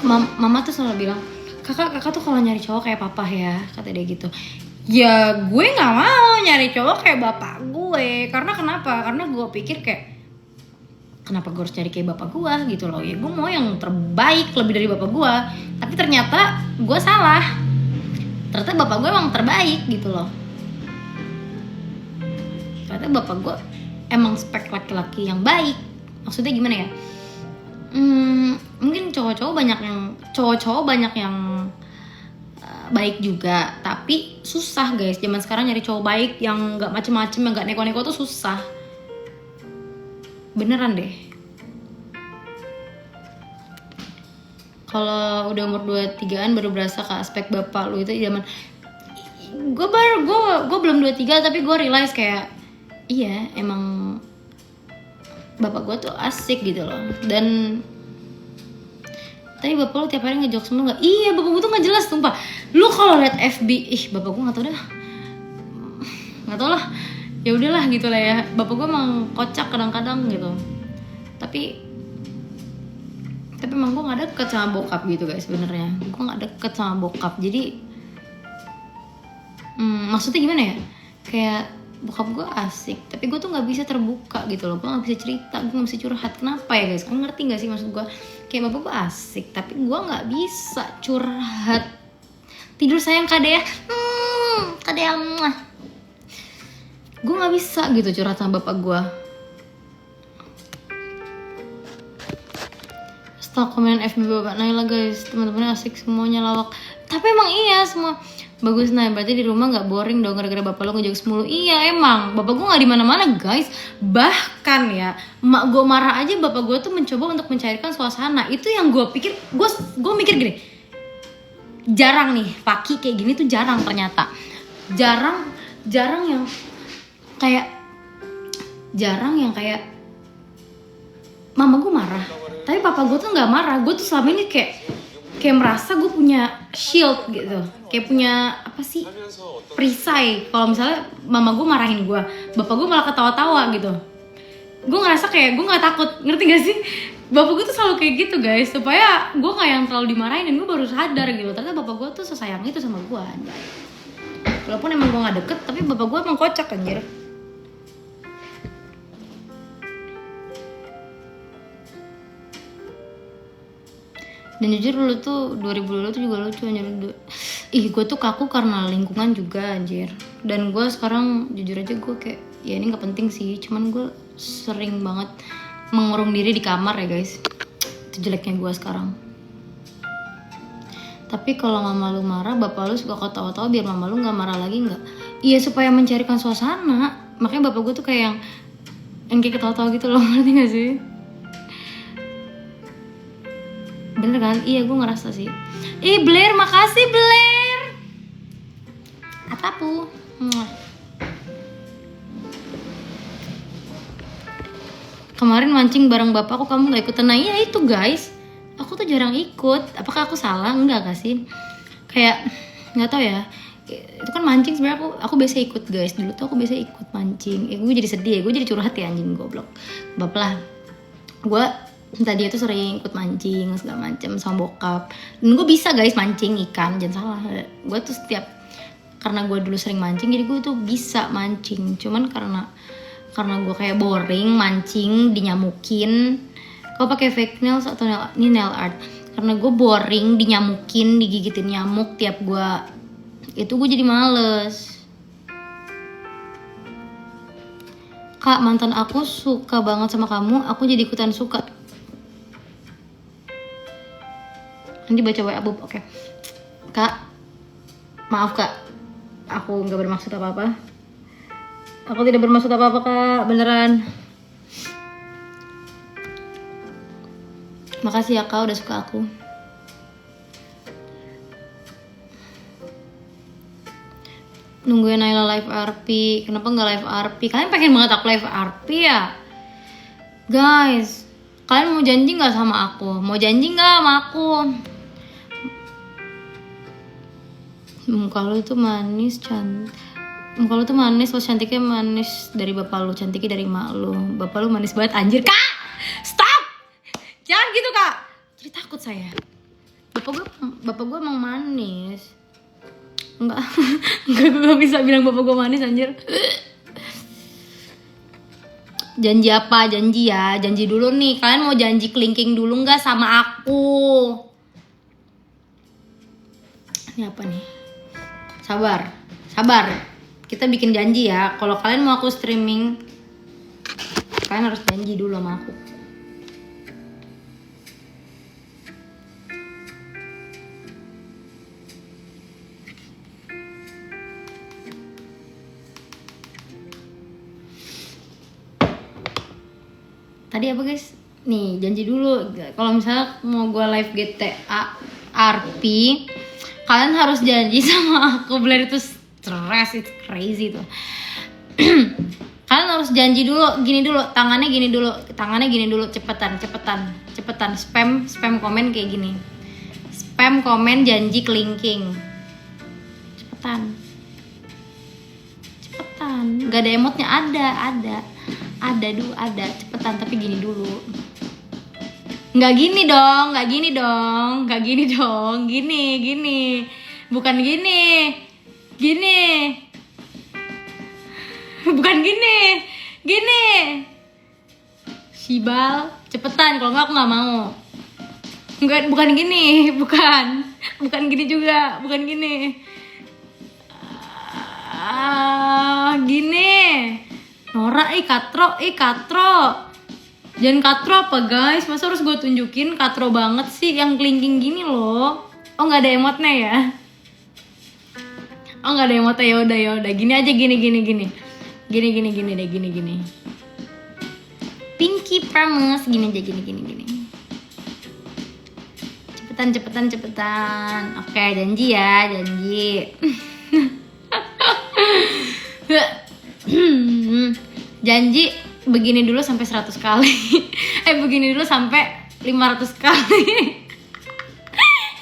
mama tuh selalu bilang, kakak tuh kalau nyari cowok kayak papa ya, kata dia gitu. Ya gue nggak mau nyari cowok kayak bapak gue. Karena kenapa? Karena gue pikir kayak, kenapa gue harus cari kayak bapak gue gitu loh. Ya gue mau yang terbaik lebih dari bapak gue. Tapi ternyata gue salah. Ternyata bapak gue emang terbaik gitu loh. Ternyata bapak gue emang spek laki-laki yang baik. Maksudnya gimana ya? Mungkin cowok-cowok banyak yang baik juga, tapi susah guys. Zaman sekarang nyari cowok baik yang nggak macem-macem, yang nggak neko-neko tuh susah. Beneran deh. Kalau udah umur 23-an baru berasa ke aspek bapak lu itu zaman. Gue belum 23 tapi gue realize kayak iya emang bapak gue tuh asik gitu loh. Dan tapi bapak lu tiap hari ngejokes mulu nggak? Iya, bapak gue tuh nggak jelas sumpah. Lu kalau liat FB, bapak gue nggak tau dah, nggak tau lah. Ya udahlah gitu lah ya. Bapak gue emang kocak kadang-kadang gitu. Tapi emang gue nggak deket sama bokap gitu guys sebenarnya. Gue nggak deket sama bokap. Jadi maksudnya gimana ya? Kayak bokap gue asik, tapi gue tuh nggak bisa terbuka gitu loh. Gue nggak bisa cerita, gue nggak bisa curhat. Kenapa ya guys? Kalian ngerti nggak sih maksud gue? Kayak bapak gue asik, tapi gue nggak bisa curhat. Tidur sayang kadea, kadea mah. Gue nggak bisa gitu curhat sama bapak gue. Setelah komen FB bapak Naila guys, teman-temannya asik semuanya lawak. Tapi emang iya semua bagus. Nah berarti di rumah nggak boring dong gara-gara bapak lo ngejokes mulu. Iya emang bapak gue nggak di mana-mana guys. Bahkan ya emak gue marah aja bapak gue tuh mencoba untuk mencairkan suasana. Itu yang gue pikir, gue mikir gini, jarang nih Paki kayak gini tuh jarang ternyata. Jarang yang kayak mama gue marah tapi papa gue tuh nggak marah. Gue tuh selama ini kayak merasa gue punya shield gitu, kayak punya apa sih, perisai. Kalau misalnya mama gue marahin gue, bapak gue malah ketawa-tawa gitu. Gue ngerasa kayak gue nggak takut, ngerti gak sih? Bapak gue tuh selalu kayak gitu guys, supaya gue nggak yang terlalu dimarahin. Dan gue baru sadar gitu, ternyata bapak gue tuh sesayang itu sama gue. Walaupun emang gue nggak deket, tapi bapak gue emang kocak anjir. Dan jujur dulu tuh 2000 dulu tuh juga lucu anjir. Gue tuh kaku karena lingkungan juga anjir. Dan gue sekarang jujur aja gue kayak ya ini gak penting sih, cuman gue sering banget mengurung diri di kamar ya guys. Itu jeleknya gue sekarang. Tapi kalau mama lu marah, bapak lu suka ketawa-tawa biar mama lu gak marah lagi gak? Iya supaya mencarikan suasana. Makanya bapak gue tuh kayak yang kayak ketawa-tawa gitu loh, ngerti gak sih? Bener kan? Iya gue ngerasa sih. Blair, makasih Blair. Atapu. Kemarin mancing bareng bapak, kok kamu gak ikutan? Nah iya itu guys, aku tuh jarang ikut. Apakah aku salah? Enggak gak sih? Kayak gak tau ya. Itu kan mancing sebenarnya aku biasa ikut guys. Dulu tuh aku biasa ikut mancing. Gue jadi sedih ya, gue jadi curhat ya anjing goblok. Bapak lah. Gue tadi itu sering ikut mancing segala macam sama bokap. Dan gue bisa guys mancing ikan, jangan salah. Gue tuh karena gue dulu sering mancing, jadi gue tuh bisa mancing. Cuman karena gue kayak boring mancing, dinyamukin. Kau pakai fake nails atau ini nail art? Karena gue boring, dinyamukin, digigitin nyamuk tiap gue itu, gue jadi males. Kak, mantan aku suka banget sama kamu, aku jadi ikutan suka. Nanti baca WA Bub, oke. Kak, maaf kak, aku gak bermaksud apa-apa. Aku tidak bermaksud apa-apa kak, beneran. Makasih ya kak udah suka aku. Nungguin Naila live RP. Kenapa gak live RP? Kalian pengen banget aku live RP ya? Guys, kalian mau janji gak sama aku? Mau janji gak sama aku? Muka lu tuh manis, cantik. Muka lu tuh manis, lo cantiknya manis dari bapak lu, cantiknya dari mak lu. Bapak lu manis banget anjir. Kak, stop! Jangan gitu kak. Jadi takut saya. Bapak gue emang manis. Enggak, gue gak bisa bilang bapak gue manis anjir. Janji apa? Janji ya, janji dulu nih. Kalian mau janji kelingking dulu gak sama aku? Ini apa nih? Sabar. Kita bikin janji ya. Kalau kalian mau aku streaming, kalian harus janji dulu sama aku. Tadi apa guys? Nih janji dulu. Kalau misalnya mau gue live GTA RP, kalian harus janji sama aku. Blair itu stress, it's crazy tuh. Kalian harus janji dulu, gini dulu, tangannya gini dulu, cepetan, spam komen kayak gini, spam komen janji kelingking, cepetan, nggak ada emotnya, ada, cepetan, tapi gini dulu, nggak gini dong, gini, bukan gini, bukan gini, Sibal, cepetan, kalau nggak aku nggak mau. Bukan gini, bukan gini juga, bukan gini. Gini. Nora, katro. Jangan katro apa guys? Masa harus gue tunjukin katro banget sih, yang kelingking gini loh. Oh nggak ada emotnya ya? Oh nggak ada emotnya, yaudah. Gini aja, gini. Gini. Pinky promise, gini aja, gini. Cepetan. Oke, janji ya, janji. Janji begini dulu sampai 100 kali. Begini dulu sampai 500 kali.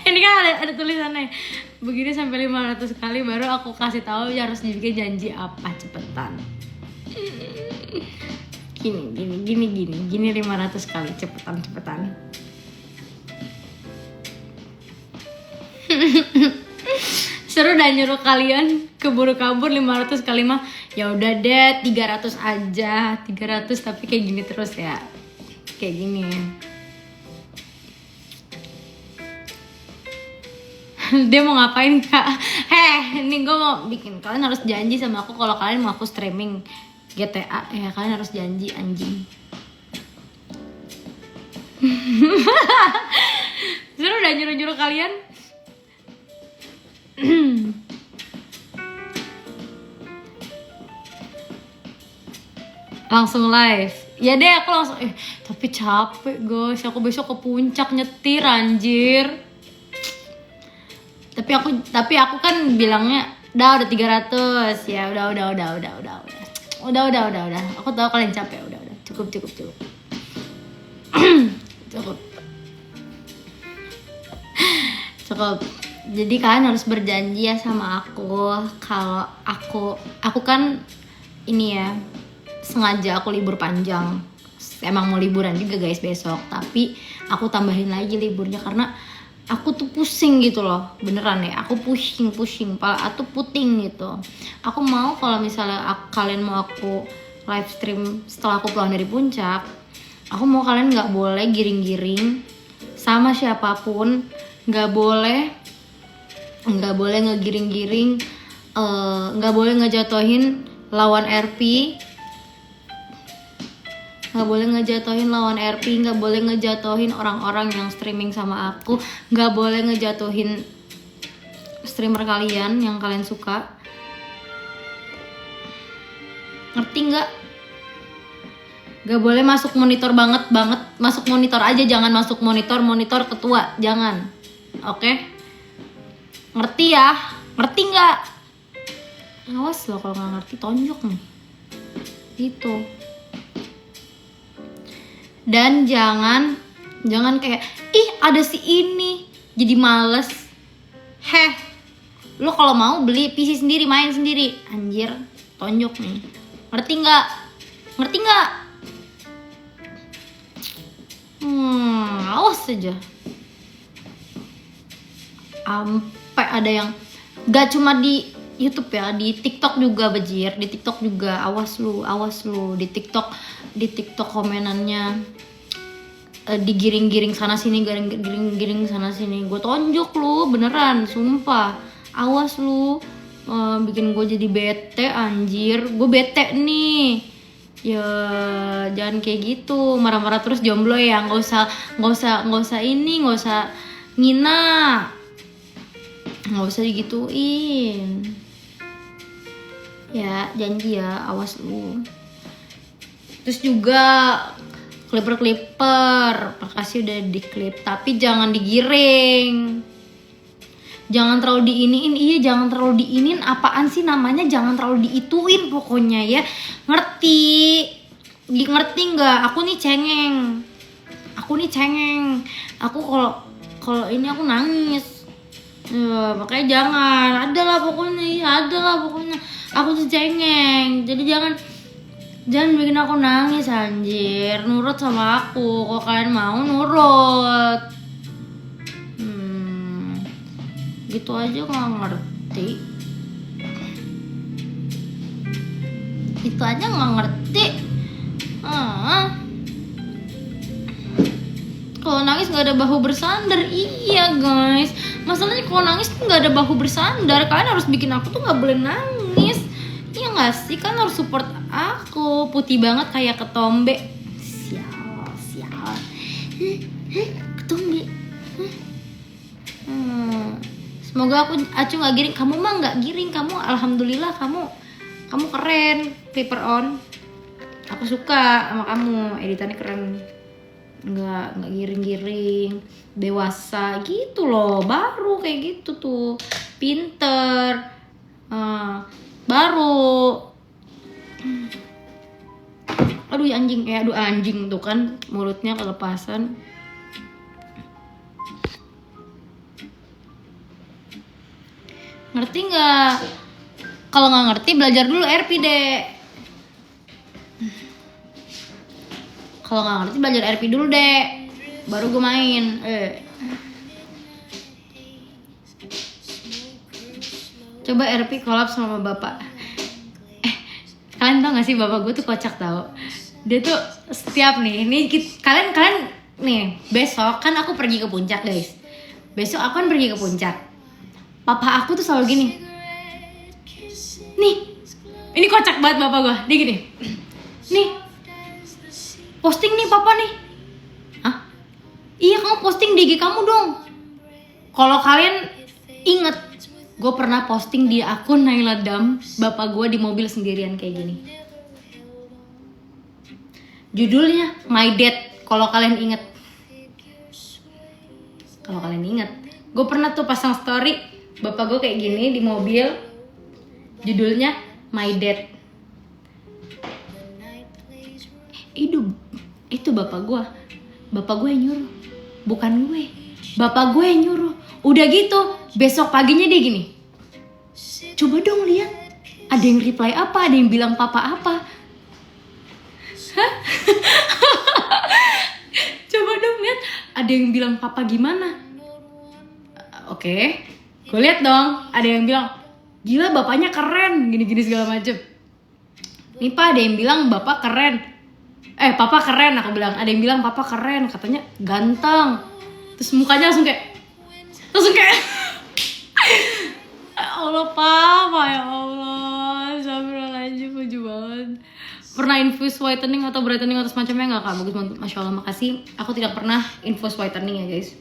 Ini kan ada tulisannya. Begini sampai 500 kali baru aku kasih tahu ya harus dibikin janji apa, cepetan. Gini 500 kali, cepetan. Seru dah nyuruh kalian keburu kabur 500 kali mah. Ya udah deh 300 aja. 300 tapi kayak gini terus ya. Kayak gini. Dia mau ngapain kak? Ini gue mau bikin, kalian harus janji sama aku kalau kalian mau aku streaming GTA ya, kalian harus janji anjing. Seru udah nyuruh-nyuruh kalian. Langsung live. Ya deh aku langsung tapi capek guys, aku besok ke puncak nyetir anjir. Tapi aku kan bilangnya udah 300 ya, udah. Aku tahu kalian capek, udah. Cukup. Cukup. Jadi kalian harus berjanji ya sama aku. Kalau aku kan ini ya, sengaja aku libur panjang. Emang mau liburan juga guys besok, tapi aku tambahin lagi liburnya karena aku tuh pusing gitu loh, beneran ya, aku pusing, pala aku puting gitu. Aku mau kalau misalnya kalian mau aku live stream setelah aku pulang dari puncak, aku mau kalian nggak boleh giring-giring sama siapapun, nggak boleh ngegiring-giring, nggak boleh ngejatuhin lawan RP, nggak boleh ngejatuhin orang-orang yang streaming sama aku, nggak boleh ngejatuhin streamer kalian yang kalian suka, ngerti nggak? Nggak boleh masuk monitor banget, masuk monitor aja, jangan masuk monitor ketua, jangan, oke? Ngerti ya? Ngerti nggak? Awas loh kalau nggak ngerti tonjok nih, gitu. Dan jangan kayak ada si ini jadi males. Lo kalau mau beli PC sendiri, main sendiri, anjir, tonjok nih. Ngerti nggak? Awas aja. Sampai ada yang gak cuma di YouTube ya, di TikTok juga bajir, di TikTok juga awas lu, di TikTok komenannya digiring-giring sana sini, giring sana sini, gue tonjok lu beneran, sumpah, awas lu, bikin gue jadi bete anjir, gue bete nih, ya jangan kayak gitu, marah-marah terus jomblo ya, nggak usah ngina, nggak usah digituin. Ya janji ya, awas lu. Terus juga clipper makasih udah diklip, tapi jangan digiring. jangan terlalu diiniin. Iya, jangan terlalu diinin. Apaan sih namanya, jangan terlalu diituin pokoknya ya. Ngerti nggak? Aku nih cengeng. Aku kalau ini aku nangis. Ya, makanya jangan. Adalah pokoknya. Aku tuh cengeng. Jadi jangan bikin aku nangis anjir. Nurut sama aku. Kalau kalian mau nurut. Gitu aja nggak ngerti. Itu aja nggak ngerti. Kalau nangis nggak ada bahu bersandar. Iya guys, masalahnya kalau nangis tuh nggak ada bahu bersandar. Kalian harus bikin aku tuh nggak boleh nangis. Iya nggak sih? Kan harus support aku. Putih banget kayak ketombe. Sial. Ketombe. Semoga Acu nggak giring. Kamu mah nggak giring. Kamu alhamdulillah kamu keren. Clipper on. Aku suka sama kamu. Editannya keren. Nggak giring-giring. Dewasa gitu loh. Baru kayak gitu tuh. Pinter. Baru. Aduh anjing tuh kan mulutnya kelepasan. Ngerti nggak? Kalau nggak ngerti belajar dulu RP deh. Kalau nggak ngerti belajar RP dulu deh, baru gue main. Coba RP collab sama bapak. Kalian tau gak sih bapak gue tuh kocak tau. Dia tuh setiap kalian nih besok kan aku pergi ke puncak guys. Besok aku kan pergi ke puncak. Papa aku tuh selalu gini. Nih, ini kocak banget bapak gue. Dia gini. Nih, posting nih papa nih. Hah? Iya kamu posting di IG kamu dong. Kalau kalian inget, gue pernah posting di akun Naila Dam bapak gue di mobil sendirian kayak gini. Judulnya My Dad. Kalau kalian inget, gue pernah tuh pasang story bapak gue kayak gini di mobil. Judulnya My Dad. Itu bapak gue yang nyuruh, bukan gue. Bapak gue yang nyuruh. Udah gitu besok paginya dia gini, coba dong lihat ada yang reply apa, ada yang bilang papa apa. Hah? Coba dong lihat ada yang bilang papa gimana. Oke, gue lihat dong, ada yang bilang gila bapaknya keren, gini-gini segala macem. Nih pak, ada yang bilang bapak keren. Papa keren, aku bilang. Ada yang bilang papa keren, katanya ganteng. Terus mukanya langsung kayak Allah papa, ya Allah. Astagfirullahaladzim, lucu banget. Pernah infus whitening atau brightening atau semacamnya nggak kak? Bagus banget, masya Allah, makasih. Aku tidak pernah infus whitening ya guys.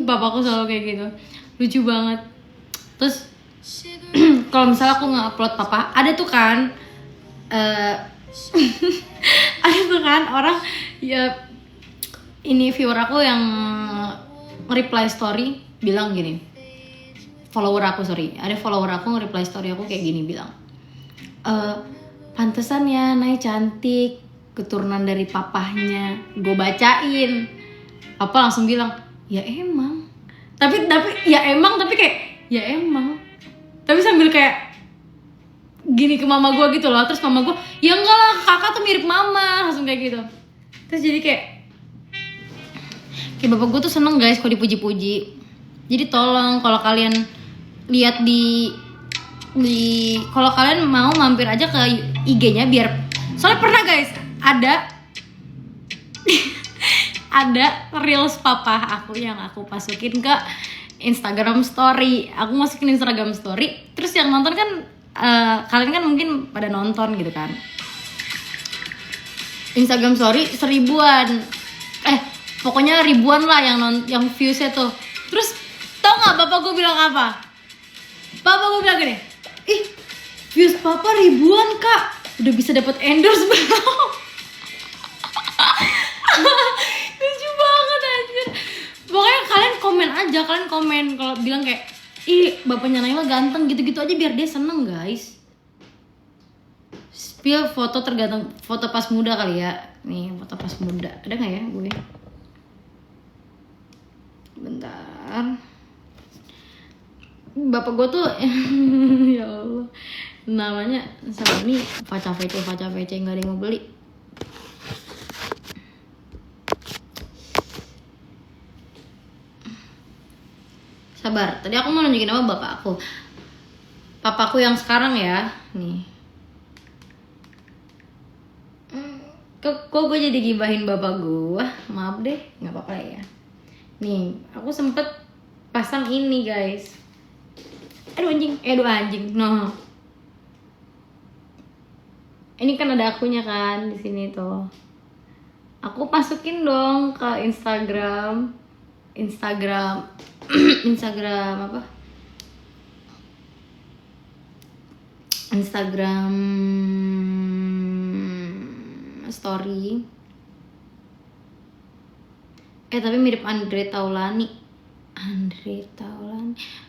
Bapakku selalu kayak gitu, lucu banget. Terus kalau misalnya aku nge-upload papa, ada tuh kan orang ya, ini viewer aku yang reply story bilang gini, ada follower aku nge-reply story aku kayak gini, bilang pantesan ya Nay cantik, keturunan dari papahnya. Gue bacain, papa langsung bilang ya emang, tapi kayak ya emang, tapi sambil kayak gini ke mama gue gitu loh. Terus mama gue, ya enggak lah kakak tuh mirip mama, langsung kayak gitu. Terus jadi kayak bapak gue tuh seneng guys kalau dipuji-puji. Jadi tolong kalau kalian lihat di kalau kalian mau mampir aja ke IG-nya, biar soalnya pernah guys ada reels papa aku yang aku masukin ke Instagram story. Aku masukin Instagram story, terus yang nonton kan kalian kan mungkin pada nonton gitu kan. Instagram story 1000-an, pokoknya ribuan lah yang viewsnya tuh. Terus tau nggak bapak gue bilang apa? Bapak gue bilang gini, ih views papa ribuan kak, udah bisa dapat endorse belum? Lucu banget anjir. Pokoknya aja, kalian komen kalau bilang kayak ih bapaknya Naila ganteng gitu-gitu aja biar dia seneng guys. Spill foto tergantung foto pas muda kali ya. Nih foto pas muda ada nggak ya gue? Bentar. Bapak gue tuh ya Allah namanya sama ini Faca VC nggak ada yang mau beli. Sabar, tadi aku mau nunjukin nama bapak aku. Papaku yang sekarang ya, nih. Kok gue jadi gibahin bapak gue? Maaf deh, nggak apa-apa ya. Nih, aku sempet pasang ini guys. Aduh anjing, no. Ini kan ada akunya kan di sini tuh. Aku masukin dong ke Instagram apa? Instagram story. Tapi mirip Andre Taulani.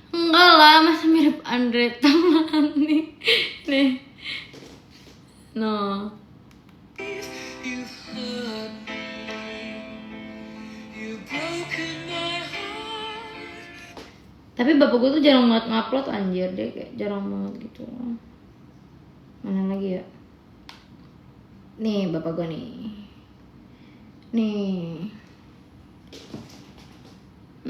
Enggak lah, masa mirip Andre Taulani. Nih. No. Tapi bapak gue tuh jarang banget ngupload anjir deh, kayak jarang banget gitu. Mana lagi ya? Nih bapak gue nih.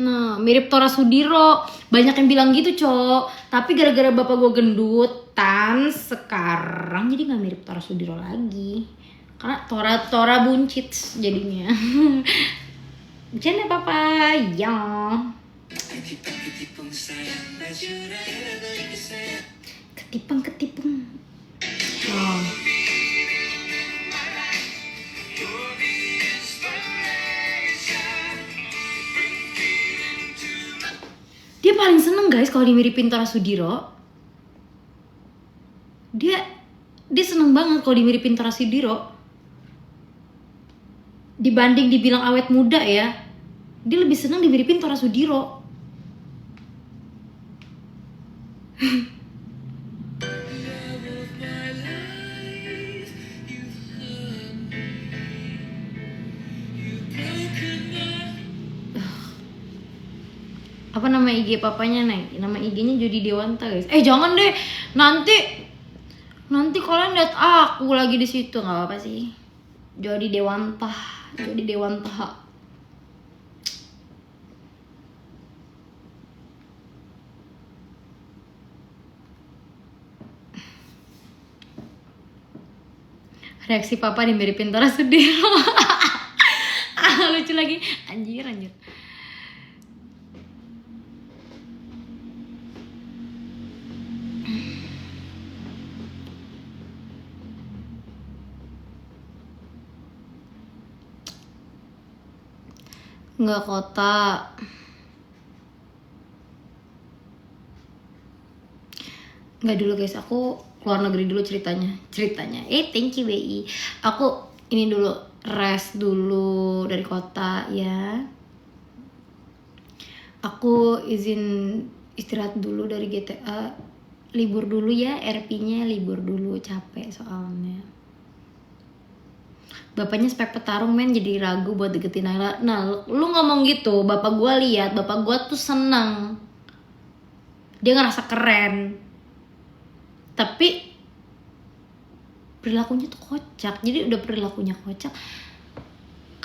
Nah mirip Tora Sudiro. Banyak yang bilang gitu cok. Tapi gara-gara bapak gue gendutan sekarang jadi gak mirip Tora Sudiro lagi. Karena Tora buncit jadinya. Bercanda papa, ya. Ketipang. Oh. Dia paling seneng guys kalau dimiripin Tora Sudiro. Dia seneng banget kalau dimiripin Tora Sudiro. Dibanding dibilang awet muda ya, dia lebih seneng dimiripin Tora Sudiro. Apa nama IG papanya nih? Nama IG-nya Jody Dewanta guys. Jangan deh, nanti kalian lihat aku lagi di situ, nggak apa-apa sih. Jody Dewanta. Reaksi papa dimiripin Tora Sudiro. Lucu lagi, anjir. Nggak kota. Nggak dulu guys, aku keluar negeri dulu ceritanya. Thank you BI. Aku ini dulu rest dulu dari kota ya. Aku izin istirahat dulu dari GTA. Libur dulu ya, RP-nya libur dulu, capek soalnya. Bapaknya spek petarung men, jadi ragu buat deketin Naila. Nah lu ngomong gitu, bapak gue lihat, bapak gue tuh seneng. Dia ngerasa keren. Tapi perilakunya tuh kocak. Jadi udah perilakunya kocak,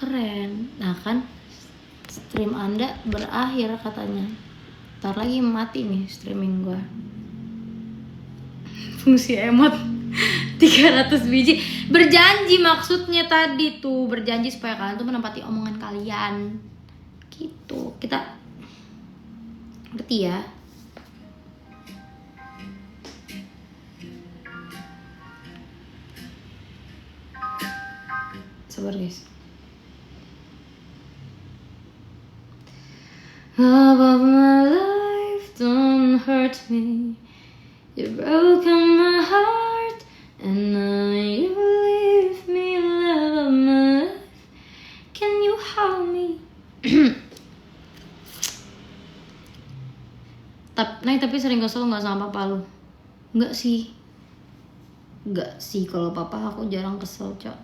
keren. Nah kan stream Anda berakhir katanya. Ntar lagi mati nih streaming gue. Fungsi emot 300 biji. Berjanji maksudnya tadi tuh, berjanji supaya kalian tuh menempati omongan kalian. Gitu. Kita ngerti ya. Sabar guys. Love of my life, don't hurt me. You broken my heart, and now you leave me. Love of my life, can you hold me? Tapi sering kesel nggak sama papa lu? Nggak sih, kalau papa aku jarang kesel, Cok.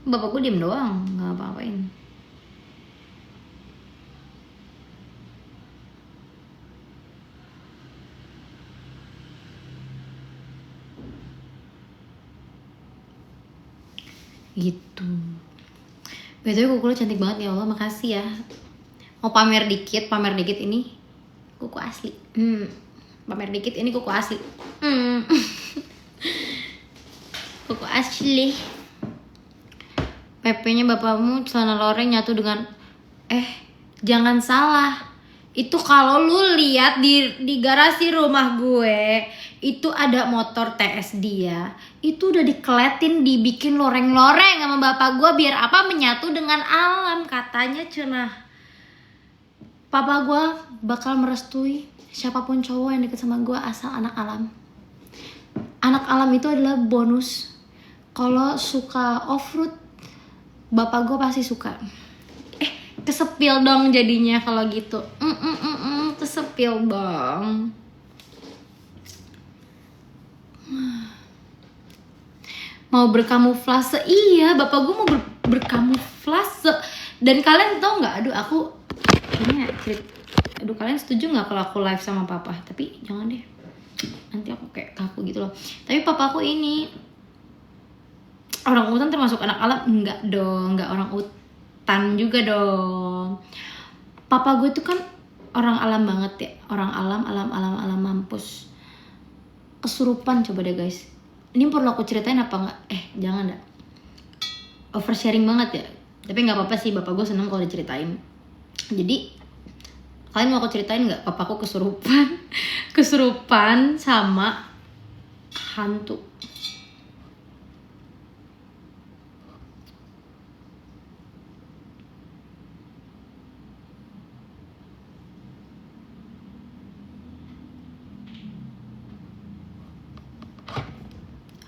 Bapakku diem doang, nggak apa-apain. Gitu. BTW kuku lu cantik banget ya Allah, makasih ya. Mau pamer dikit ini kuku asli. Pamer dikit ini kuku asli. Kuku asli. PP-nya bapakmu celana loreng nyatu dengan jangan salah. Itu kalau lu lihat di garasi rumah gue, itu ada motor TS dia. Itu udah dikeletin, dibikin loreng-loreng sama bapak gue biar apa menyatu dengan alam, katanya cenah. Papa gue bakal merestui siapapun cowok yang deket sama gue asal anak alam. Anak alam itu adalah bonus. Kalau suka off-road, bapak gue pasti suka. Kesepil dong jadinya kalau gitu. Kesepil dong. Mau berkamuflase, iya bapak gue mau berkamuflase. Dan kalian tau nggak? Aduh kalian setuju nggak kalau aku live sama papa? Tapi jangan deh, nanti aku kayak kaku gitu loh. Tapi papa aku ini orang utan termasuk anak alam? Enggak dong, enggak orang utan juga dong. Papa gue tuh kan orang alam banget ya, orang alam mampus. Kesurupan coba deh guys. Ini perlu aku ceritain apa enggak? Jangan dah. Oversharing banget ya. Tapi nggak apa-apa sih, bapak gue seneng kalau diceritain. Jadi kalian mau aku ceritain nggak? Papaku kesurupan sama hantu.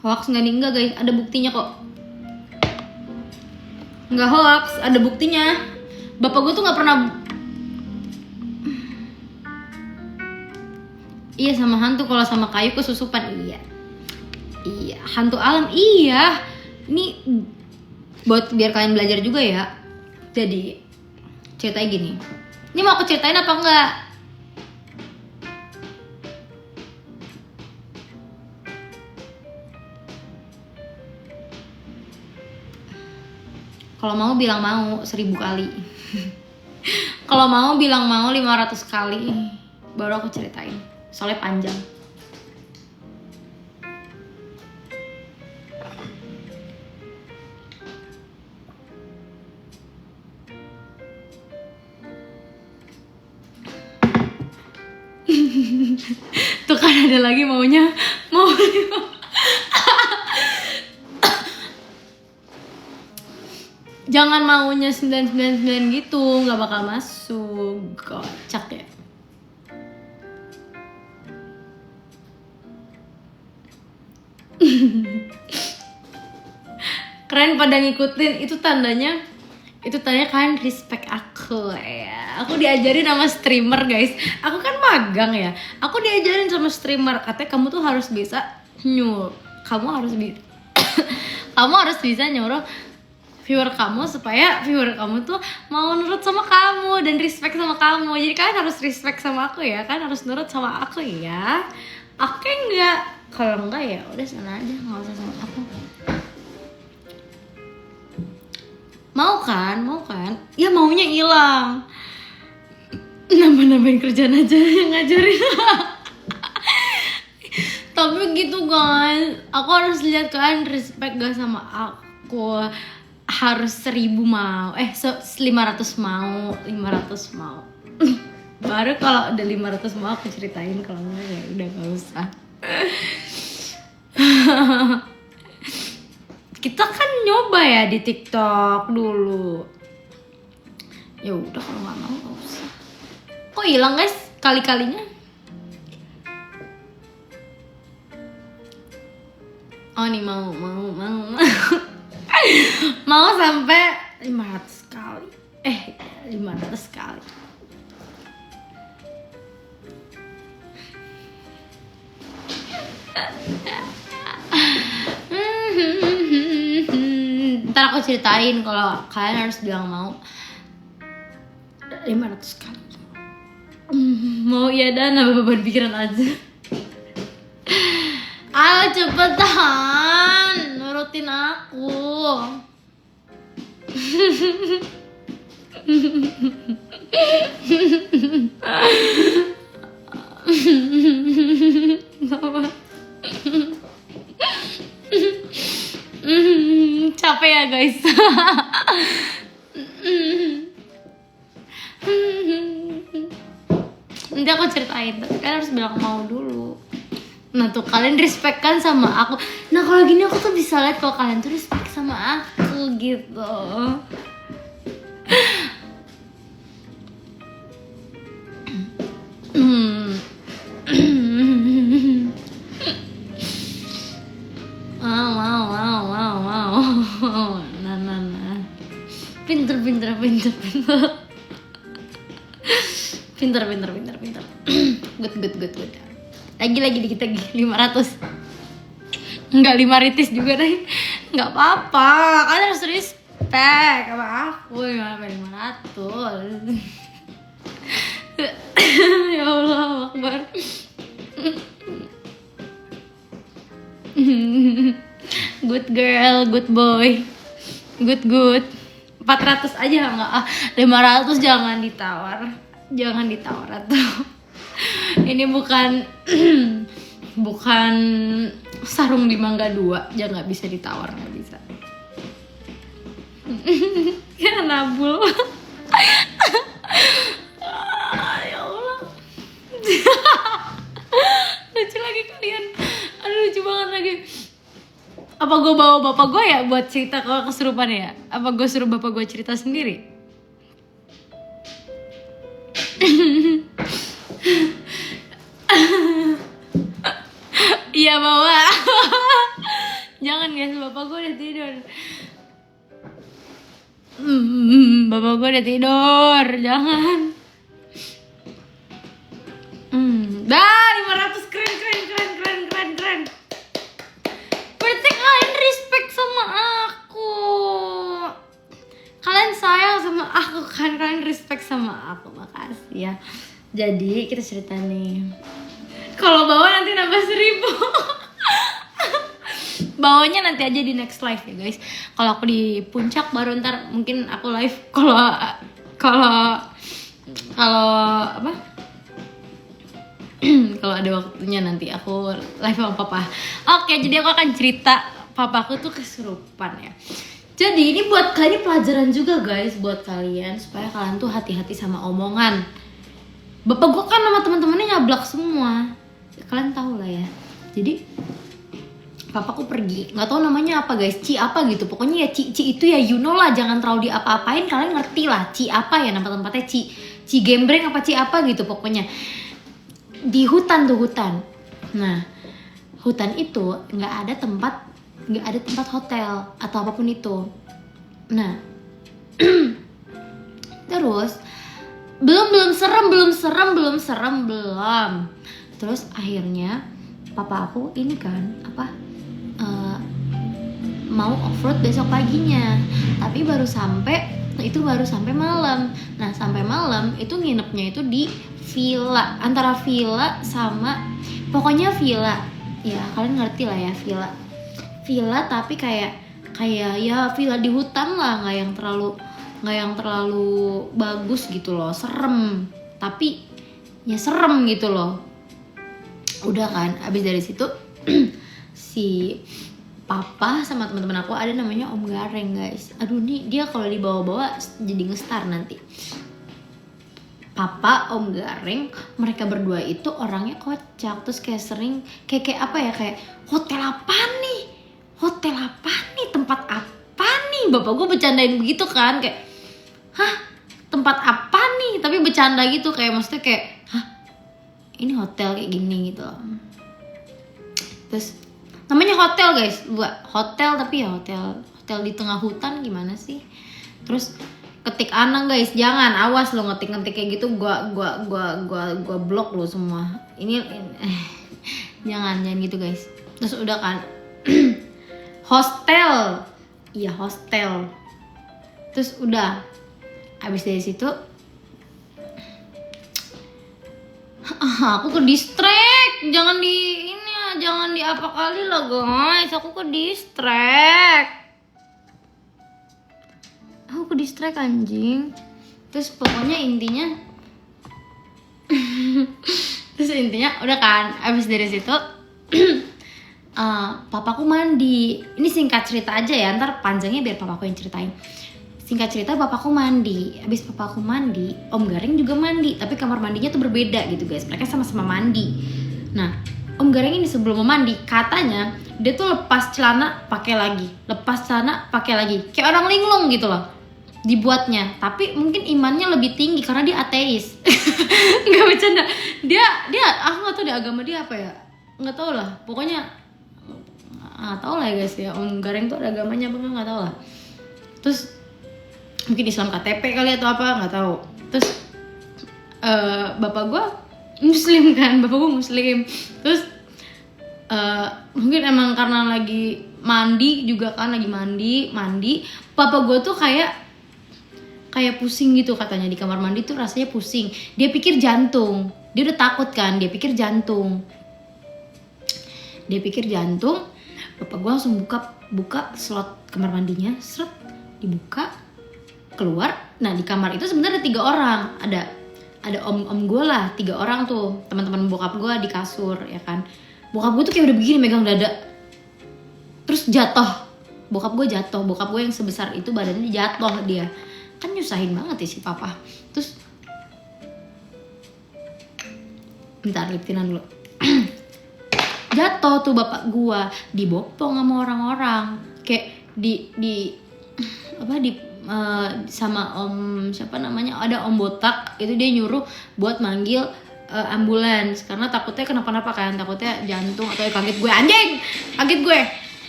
Hoax nggak nih? Enggak guys, ada buktinya kok. Nggak hoax, ada buktinya. Bapak gue tuh nggak pernah. Iya sama hantu, kalau sama kayu kesusupan. Iya hantu alam. Iya, ini buat biar kalian belajar juga ya. Jadi ceritanya gini. Ini mau aku ceritain apa enggak? Kalau mau bilang mau 1000 kali. Kalau mau bilang mau 500 kali. Baru aku ceritain. Soalnya panjang. Tuh kan ada lagi maunya. Jangan maunya 999 gitu, nggak bakal masuk. Kocak ya. Keren pada ngikutin, itu tandanya kalian respect aku ya. Aku diajarin sama streamer guys. Aku kan magang ya. Aku diajarin sama streamer, katanya kamu tuh harus bisa kamu harus bisa nyuruh viewer kamu supaya viewer kamu tuh mau nurut sama kamu dan respect sama kamu. Jadi kalian harus respect sama aku ya, kalian harus nurut sama aku ya. Oke enggak? Kalau enggak ya udah sana aja, nggak usah sama aku. Mau kan? Ya maunya hilang. Nambah-nambahin kerjaan aja yang ngajarin. Tapi gitu guys, aku harus lihat kalian respect gak sama aku. Harus 1000 mau, 500 mau, 500 mau. Baru kalau udah 500 mau aku ceritain, kalau enggak ya udah gak usah. Kita kan nyoba ya di TikTok dulu. Ya udah kalau nggak mau nggak usah. Kok hilang guys kali-kalinya? Oh nih mau mau sampai 500 kali. 500 kali. Ntar aku ceritain kalau kalian harus bilang mau 500 kali. Mau ya dan beban pikiran aja. Ayo cepetan, nurutin aku. Capek ya guys. Nanti aku ceritain, tapi kalian harus bilang mau dulu. Nah tuh kalian respect kan sama aku. Nah kalau gini aku tuh bisa lihat kalau kalian tuh respect sama aku gitu. Wow. Nah. Pinter. Good. Lagi dikit lagi 500. Enggak 5 ritis juga deh. Enggak apa-apa. Kalian harus respect sama aku. 500. Ya Allah Akbar. Good girl, good boy. Good. 400 aja enggak? 500 jangan ditawar. Jangan ditawar atau ini bukan bukan sarung di Mangga 2, jangan, nggak bisa ditawar, nggak bisa. Ya Nabul. Ya Allah. Lucu lagi kalian. Aduh lucu banget lagi. Apa gue bawa bapak gue ya buat cerita kalau kesurupan ya? Apa gue suruh bapak gue cerita sendiri? Iya bawa. Jangan guys, bapak gue udah tidur. Bapak gue udah tidur, jangan. Dah 500 keren. Berarti kalian respect sama aku. Kalian sayang sama aku kan, kalian respect sama aku, makasih ya. Jadi kita cerita nih. Kalau bawa nanti nambah 1000. Bawanya nanti aja di next live ya guys. Kalau aku di puncak baru ntar mungkin aku live. Kalau apa? Kalau ada waktunya nanti aku live sama papa. Oke, jadi aku akan cerita papaku tuh kesurupan ya. Jadi ini buat kalian, ini pelajaran juga guys buat kalian supaya kalian tuh hati-hati sama omongan. Bapak gue kan sama teman-temannya nyablak semua. Kalian tahu lah ya. Jadi papaku pergi, nggak tahu namanya apa guys, Ci apa gitu. Pokoknya ya Ci itu ya you know lah, jangan terlalu diapa-apain, kalian ngerti lah Ci apa ya nama tempatnya, Ci Gembreng apa Ci apa gitu pokoknya. Di hutan tuh hutan. Nah, hutan itu nggak ada tempat hotel atau apapun itu. Nah, terus belum serem. Terus akhirnya papa aku ini kan mau off-road besok paginya, tapi baru sampai malam. Nah sampai malam itu nginepnya itu di villa, antara villa sama pokoknya villa ya, kalian ngerti lah ya, villa tapi kayak ya villa di hutan lah, nggak yang terlalu bagus gitu loh, serem tapi ya serem gitu loh. Udah kan, abis dari situ si papa sama teman-teman aku ada namanya Om Gareng guys. Aduh nih dia kalau dibawa-bawa jadi ngestar nanti. Papa, Om Gareng, mereka berdua itu orangnya kocak. Terus kayak sering kayak apa ya, kayak hotel apa nih, tempat apa nih. Bapak gue bercandain begitu kan, kayak hah tempat apa nih, tapi bercanda gitu, kayak maksudnya kayak hah ini hotel kayak gini gitu. Terus namanya hotel guys, buat hotel tapi ya hotel di tengah hutan gimana sih. Terus ketik Anang guys, jangan, awas lo ngetik kayak gitu, gua blok lo semua. Ini jangan gitu guys. Terus udah kan hostel iya hostel. Terus udah abis dari situ aku ke distract, jangan di apa kali lah guys, aku ke distract anjing. Terus pokoknya intinya udah kan abis dari situ papaku mandi. Ini singkat cerita aja ya, ntar panjangnya biar papaku yang ceritain. Singkat cerita papaku mandi. Abis papaku mandi, Om Gareng juga mandi. Tapi kamar mandinya tuh berbeda gitu guys. Mereka sama-sama mandi. Nah, Om Gareng ini sebelum mandi katanya dia tuh lepas celana pakai lagi, lepas celana pakai lagi. Kayak orang linglung gitu loh dibuatnya. Tapi mungkin imannya lebih tinggi karena dia ateis. Nggak bercanda. Dia aku nggak tahu di agama dia apa ya. Nggak tahu lah. Pokoknya nggak tahu lah ya guys ya. Om Gareng tuh ada agamanya apa nggak tahu lah. Terus mungkin Islam KTP kali atau apa nggak tahu. Terus bapak gue Muslim kan, bapak gue Muslim. Terus mungkin emang karena lagi mandi juga kan, lagi mandi. Bapak gue tuh kayak pusing gitu katanya di kamar mandi tuh rasanya pusing. Dia pikir jantung. Dia udah takut kan, dia pikir jantung. Bapak gue langsung buka slot kamar mandinya, seret, dibuka, keluar. Nah di kamar itu sebenarnya ada 3 orang, ada om gue lah, 3 orang tuh teman-teman bokap gue di kasur ya kan. Bokap gue tuh kayak udah begini megang dada, terus jatuh. Bokap gue yang sebesar itu badannya jatuh, dia kan nyusahin banget ya si papa. Terus bentar liptinan dulu. Jatuh tuh bapak gue, dibopong sama orang-orang, kayak sama om siapa namanya, ada om botak itu dia nyuruh buat manggil ambulans karena takutnya kenapa-napa kan, takutnya jantung atau kaget gue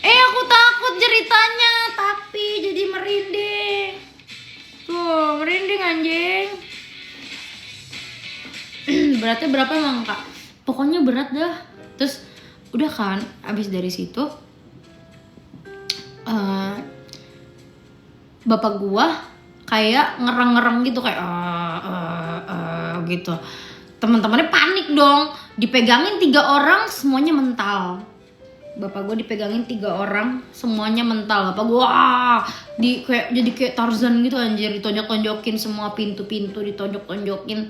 aku takut ceritanya tapi jadi merinding anjing. Beratnya berapa emang kak? Pokoknya berat dah. Terus udah kan abis dari situ bapak gua kayak ngerang-ngerang gitu, kayak gitu. Teman-temannya panik dong, dipegangin 3 orang semuanya mental. Bapak gua dipegangin 3 orang semuanya mental. Bapak gua jadi kayak Tarzan gitu anjir, ditonjok-tonjokin semua pintu-pintu, ditonjok-tonjokin.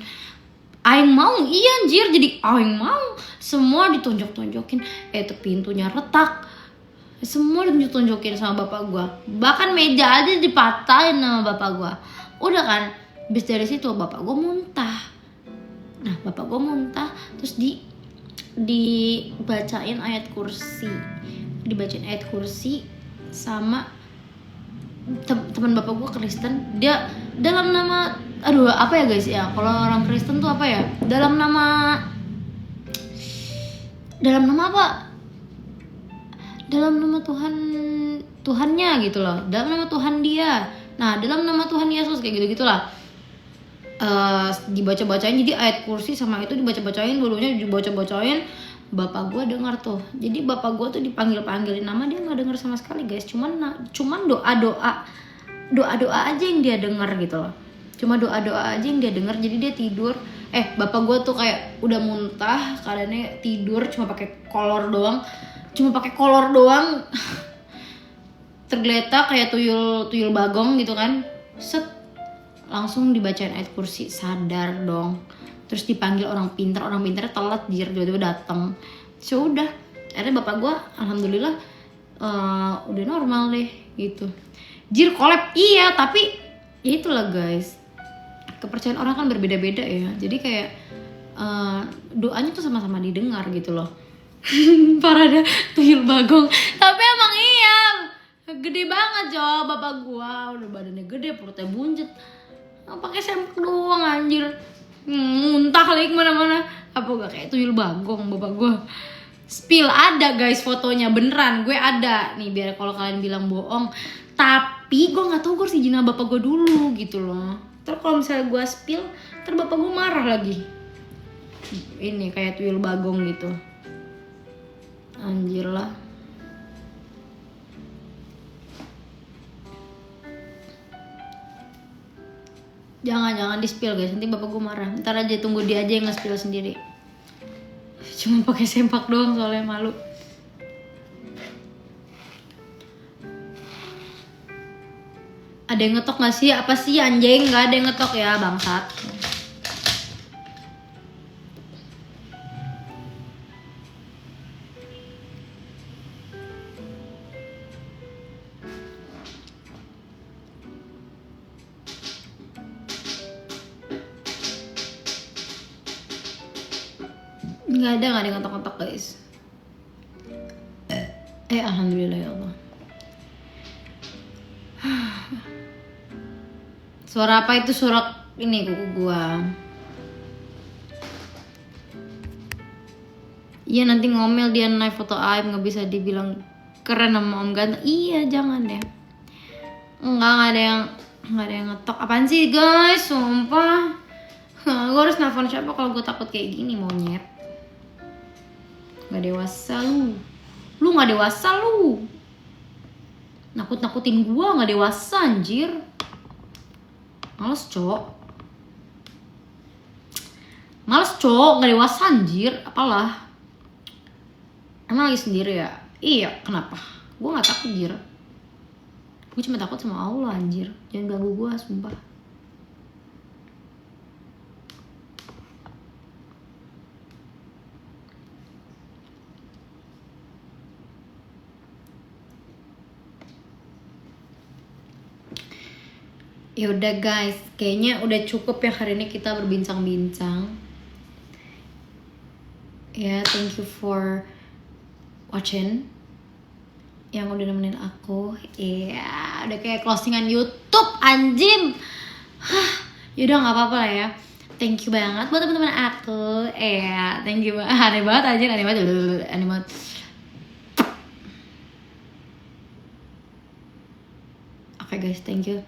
Aing mau, iya anjir, jadi aing mau semua ditonjok-tonjokin. Tuh pintunya retak. Semua ditonjok-tonjokin sama bapak gua. Bahkan meja aja dipatahin sama bapak gua. Udah kan, habis dari situ bapak gua muntah. Nah, bapak gua muntah terus dibacain ayat kursi. Dibacain ayat kursi sama teman bapak gua Kristen. Dia dalam nama apa ya guys ya? Kalau orang Kristen tuh apa ya? Dalam nama apa? Dalam nama Tuhannya gitu loh. Dalam nama Tuhan dia. Nah, dalam nama Tuhan Yesus kayak gitu-gitulah. Dibaca-bacain, jadi ayat kursi sama itu dibaca-bacain, dulunya dibaca-bacain. Bapak gue dengar tuh. Jadi bapak gue tuh dipanggil-panggilin nama, dia nggak dengar sama sekali guys. Cuman doa-doa aja yang dia dengar gitu loh. Cuma doa-doa aja yang dia dengar, jadi dia tidur. Bapak gue tuh kayak udah muntah, keadaannya tidur cuma pakai kolor doang. Tergeletak kayak tuyul bagong gitu kan. Set, langsung dibacain ayat kursi, sadar dong. Terus dipanggil orang pintarnya telat jir, tiba-tiba datang. Sudah, akhirnya bapak gue alhamdulillah udah normal deh gitu. Jir collab iya, tapi ya itulah guys, kepercayaan orang kan berbeda-beda ya. Jadi kayak doanya tuh sama-sama didengar gitu loh. Parah dah, tuyul bagong. Tapi emang iya, gede banget Jo bapak gua, udah badannya gede, perutnya buncit. Pakai sempak doang anjir. Muntah lagi kemana-mana. Apa gak kayak tuyul bagong bapak gua. Spill ada guys fotonya, beneran gue ada. Nih biar kalau kalian bilang bohong. Tapi gue gak tahu gue harus izin sama bapak gue dulu gitu loh. Terus kalau misalnya gue spill, terus bapak gue marah lagi. Ini kayak tuyul bagong gitu. Anjir lah. Jangan di spill guys, nanti bapak gue marah. Ntar aja tunggu dia aja yang nge-spill sendiri. Cuma pakai sempak doang soalnya malu. Ada yang ngetok gak sih? Apa sih anjing? Gak ada yang ngetok ya bangsat. Gak ada yang ngetok-ngetok guys. Alhamdulillah ya Allah. Suara apa itu? Suara ini kuku gua. Iya nanti ngomel dia naik foto aib, nggak bisa dibilang keren sama om ganteng. Iya jangan deh. Nggak ada yang ngetok. Apaan sih guys? Sumpah. Gue harus nelfon siapa kalau gue takut kayak gini monyet. Nggak dewasa lu. Lu nggak dewasa lu. Nakut-nakutin gua nggak dewasa anjir. Males cok, nggak dewasa anjir. Apalah, emang lagi sendiri ya? Iya, kenapa? Gue nggak takut anjir. Gue cuma takut sama Allah anjir. Jangan ganggu gue, sumpah. Yaudah guys, kayaknya udah cukup ya hari ini kita berbincang-bincang. Ya, thank you for watching. Yang udah nemenin aku. Iya, udah kayak closingan YouTube anjing. Yaudah nggak apa-apa lah ya. Thank you banget buat teman-teman aku. Thank you banget. Aneh banget anjir, aneh banget. Oke guys, thank you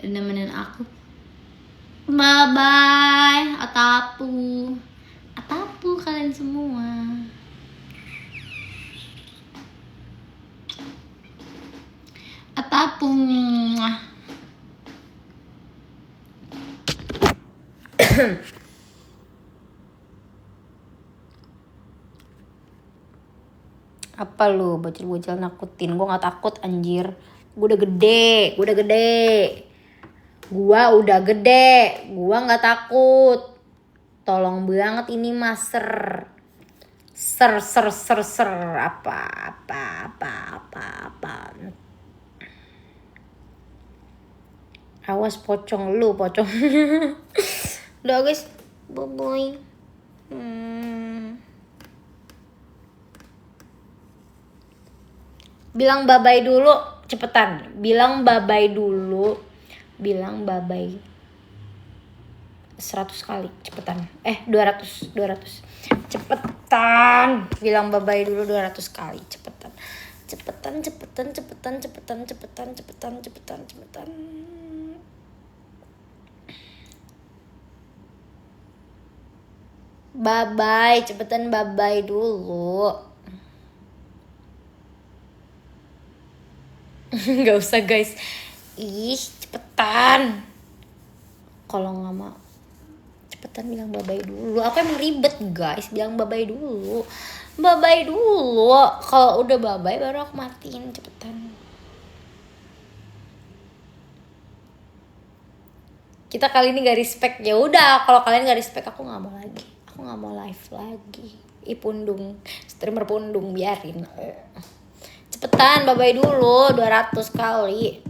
nemenin aku. Bye bye. Atapu kalian semua. Atapu. Apa lu bocil-bocil nakutin? Gue nggak takut anjir. Gue udah gede. Gua nggak takut. Tolong banget ini master. Ser. Apa. Awas pocong. Udah guys, bye. Bilang bye-bye dulu, cepetan. Bilang bye-bye 100 kali, cepetan. 200. Cepetan. Bilang bye-bye dulu 200 kali, cepetan. Bye-bye, cepetan bye-bye dulu. Gak usah guys. Cepetan. Kalau nggak mau cepetan bilang bye-bye dulu. Aku emang ribet guys, bilang bye-bye dulu. Kalau udah bye-bye baru aku matiin, cepetan. Kita kali ini gak respect. Ya udah, kalau kalian gak respect aku nggak mau lagi. Aku nggak mau live lagi. Pundung, streamer pundung, biarin. Cepetan bye-bye dulu 200 kali.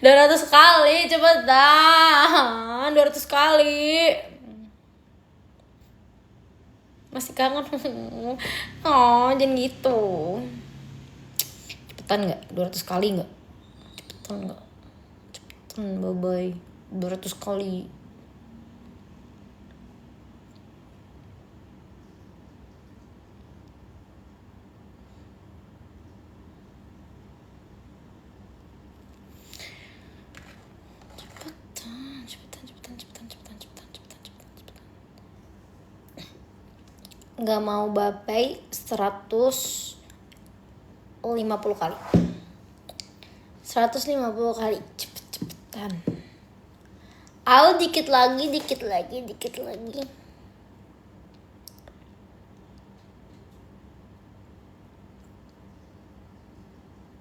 200 kali, cepetan. 200 kali. Masih kangen. Oh, jangan gitu. Cepetan gak? 200 kali gak? Cepetan gak? Cepetan, bye-bye 200 kali. Gak mau bye-bye 150 kali. 150 kali. kelihatan. Ayo dikit lagi.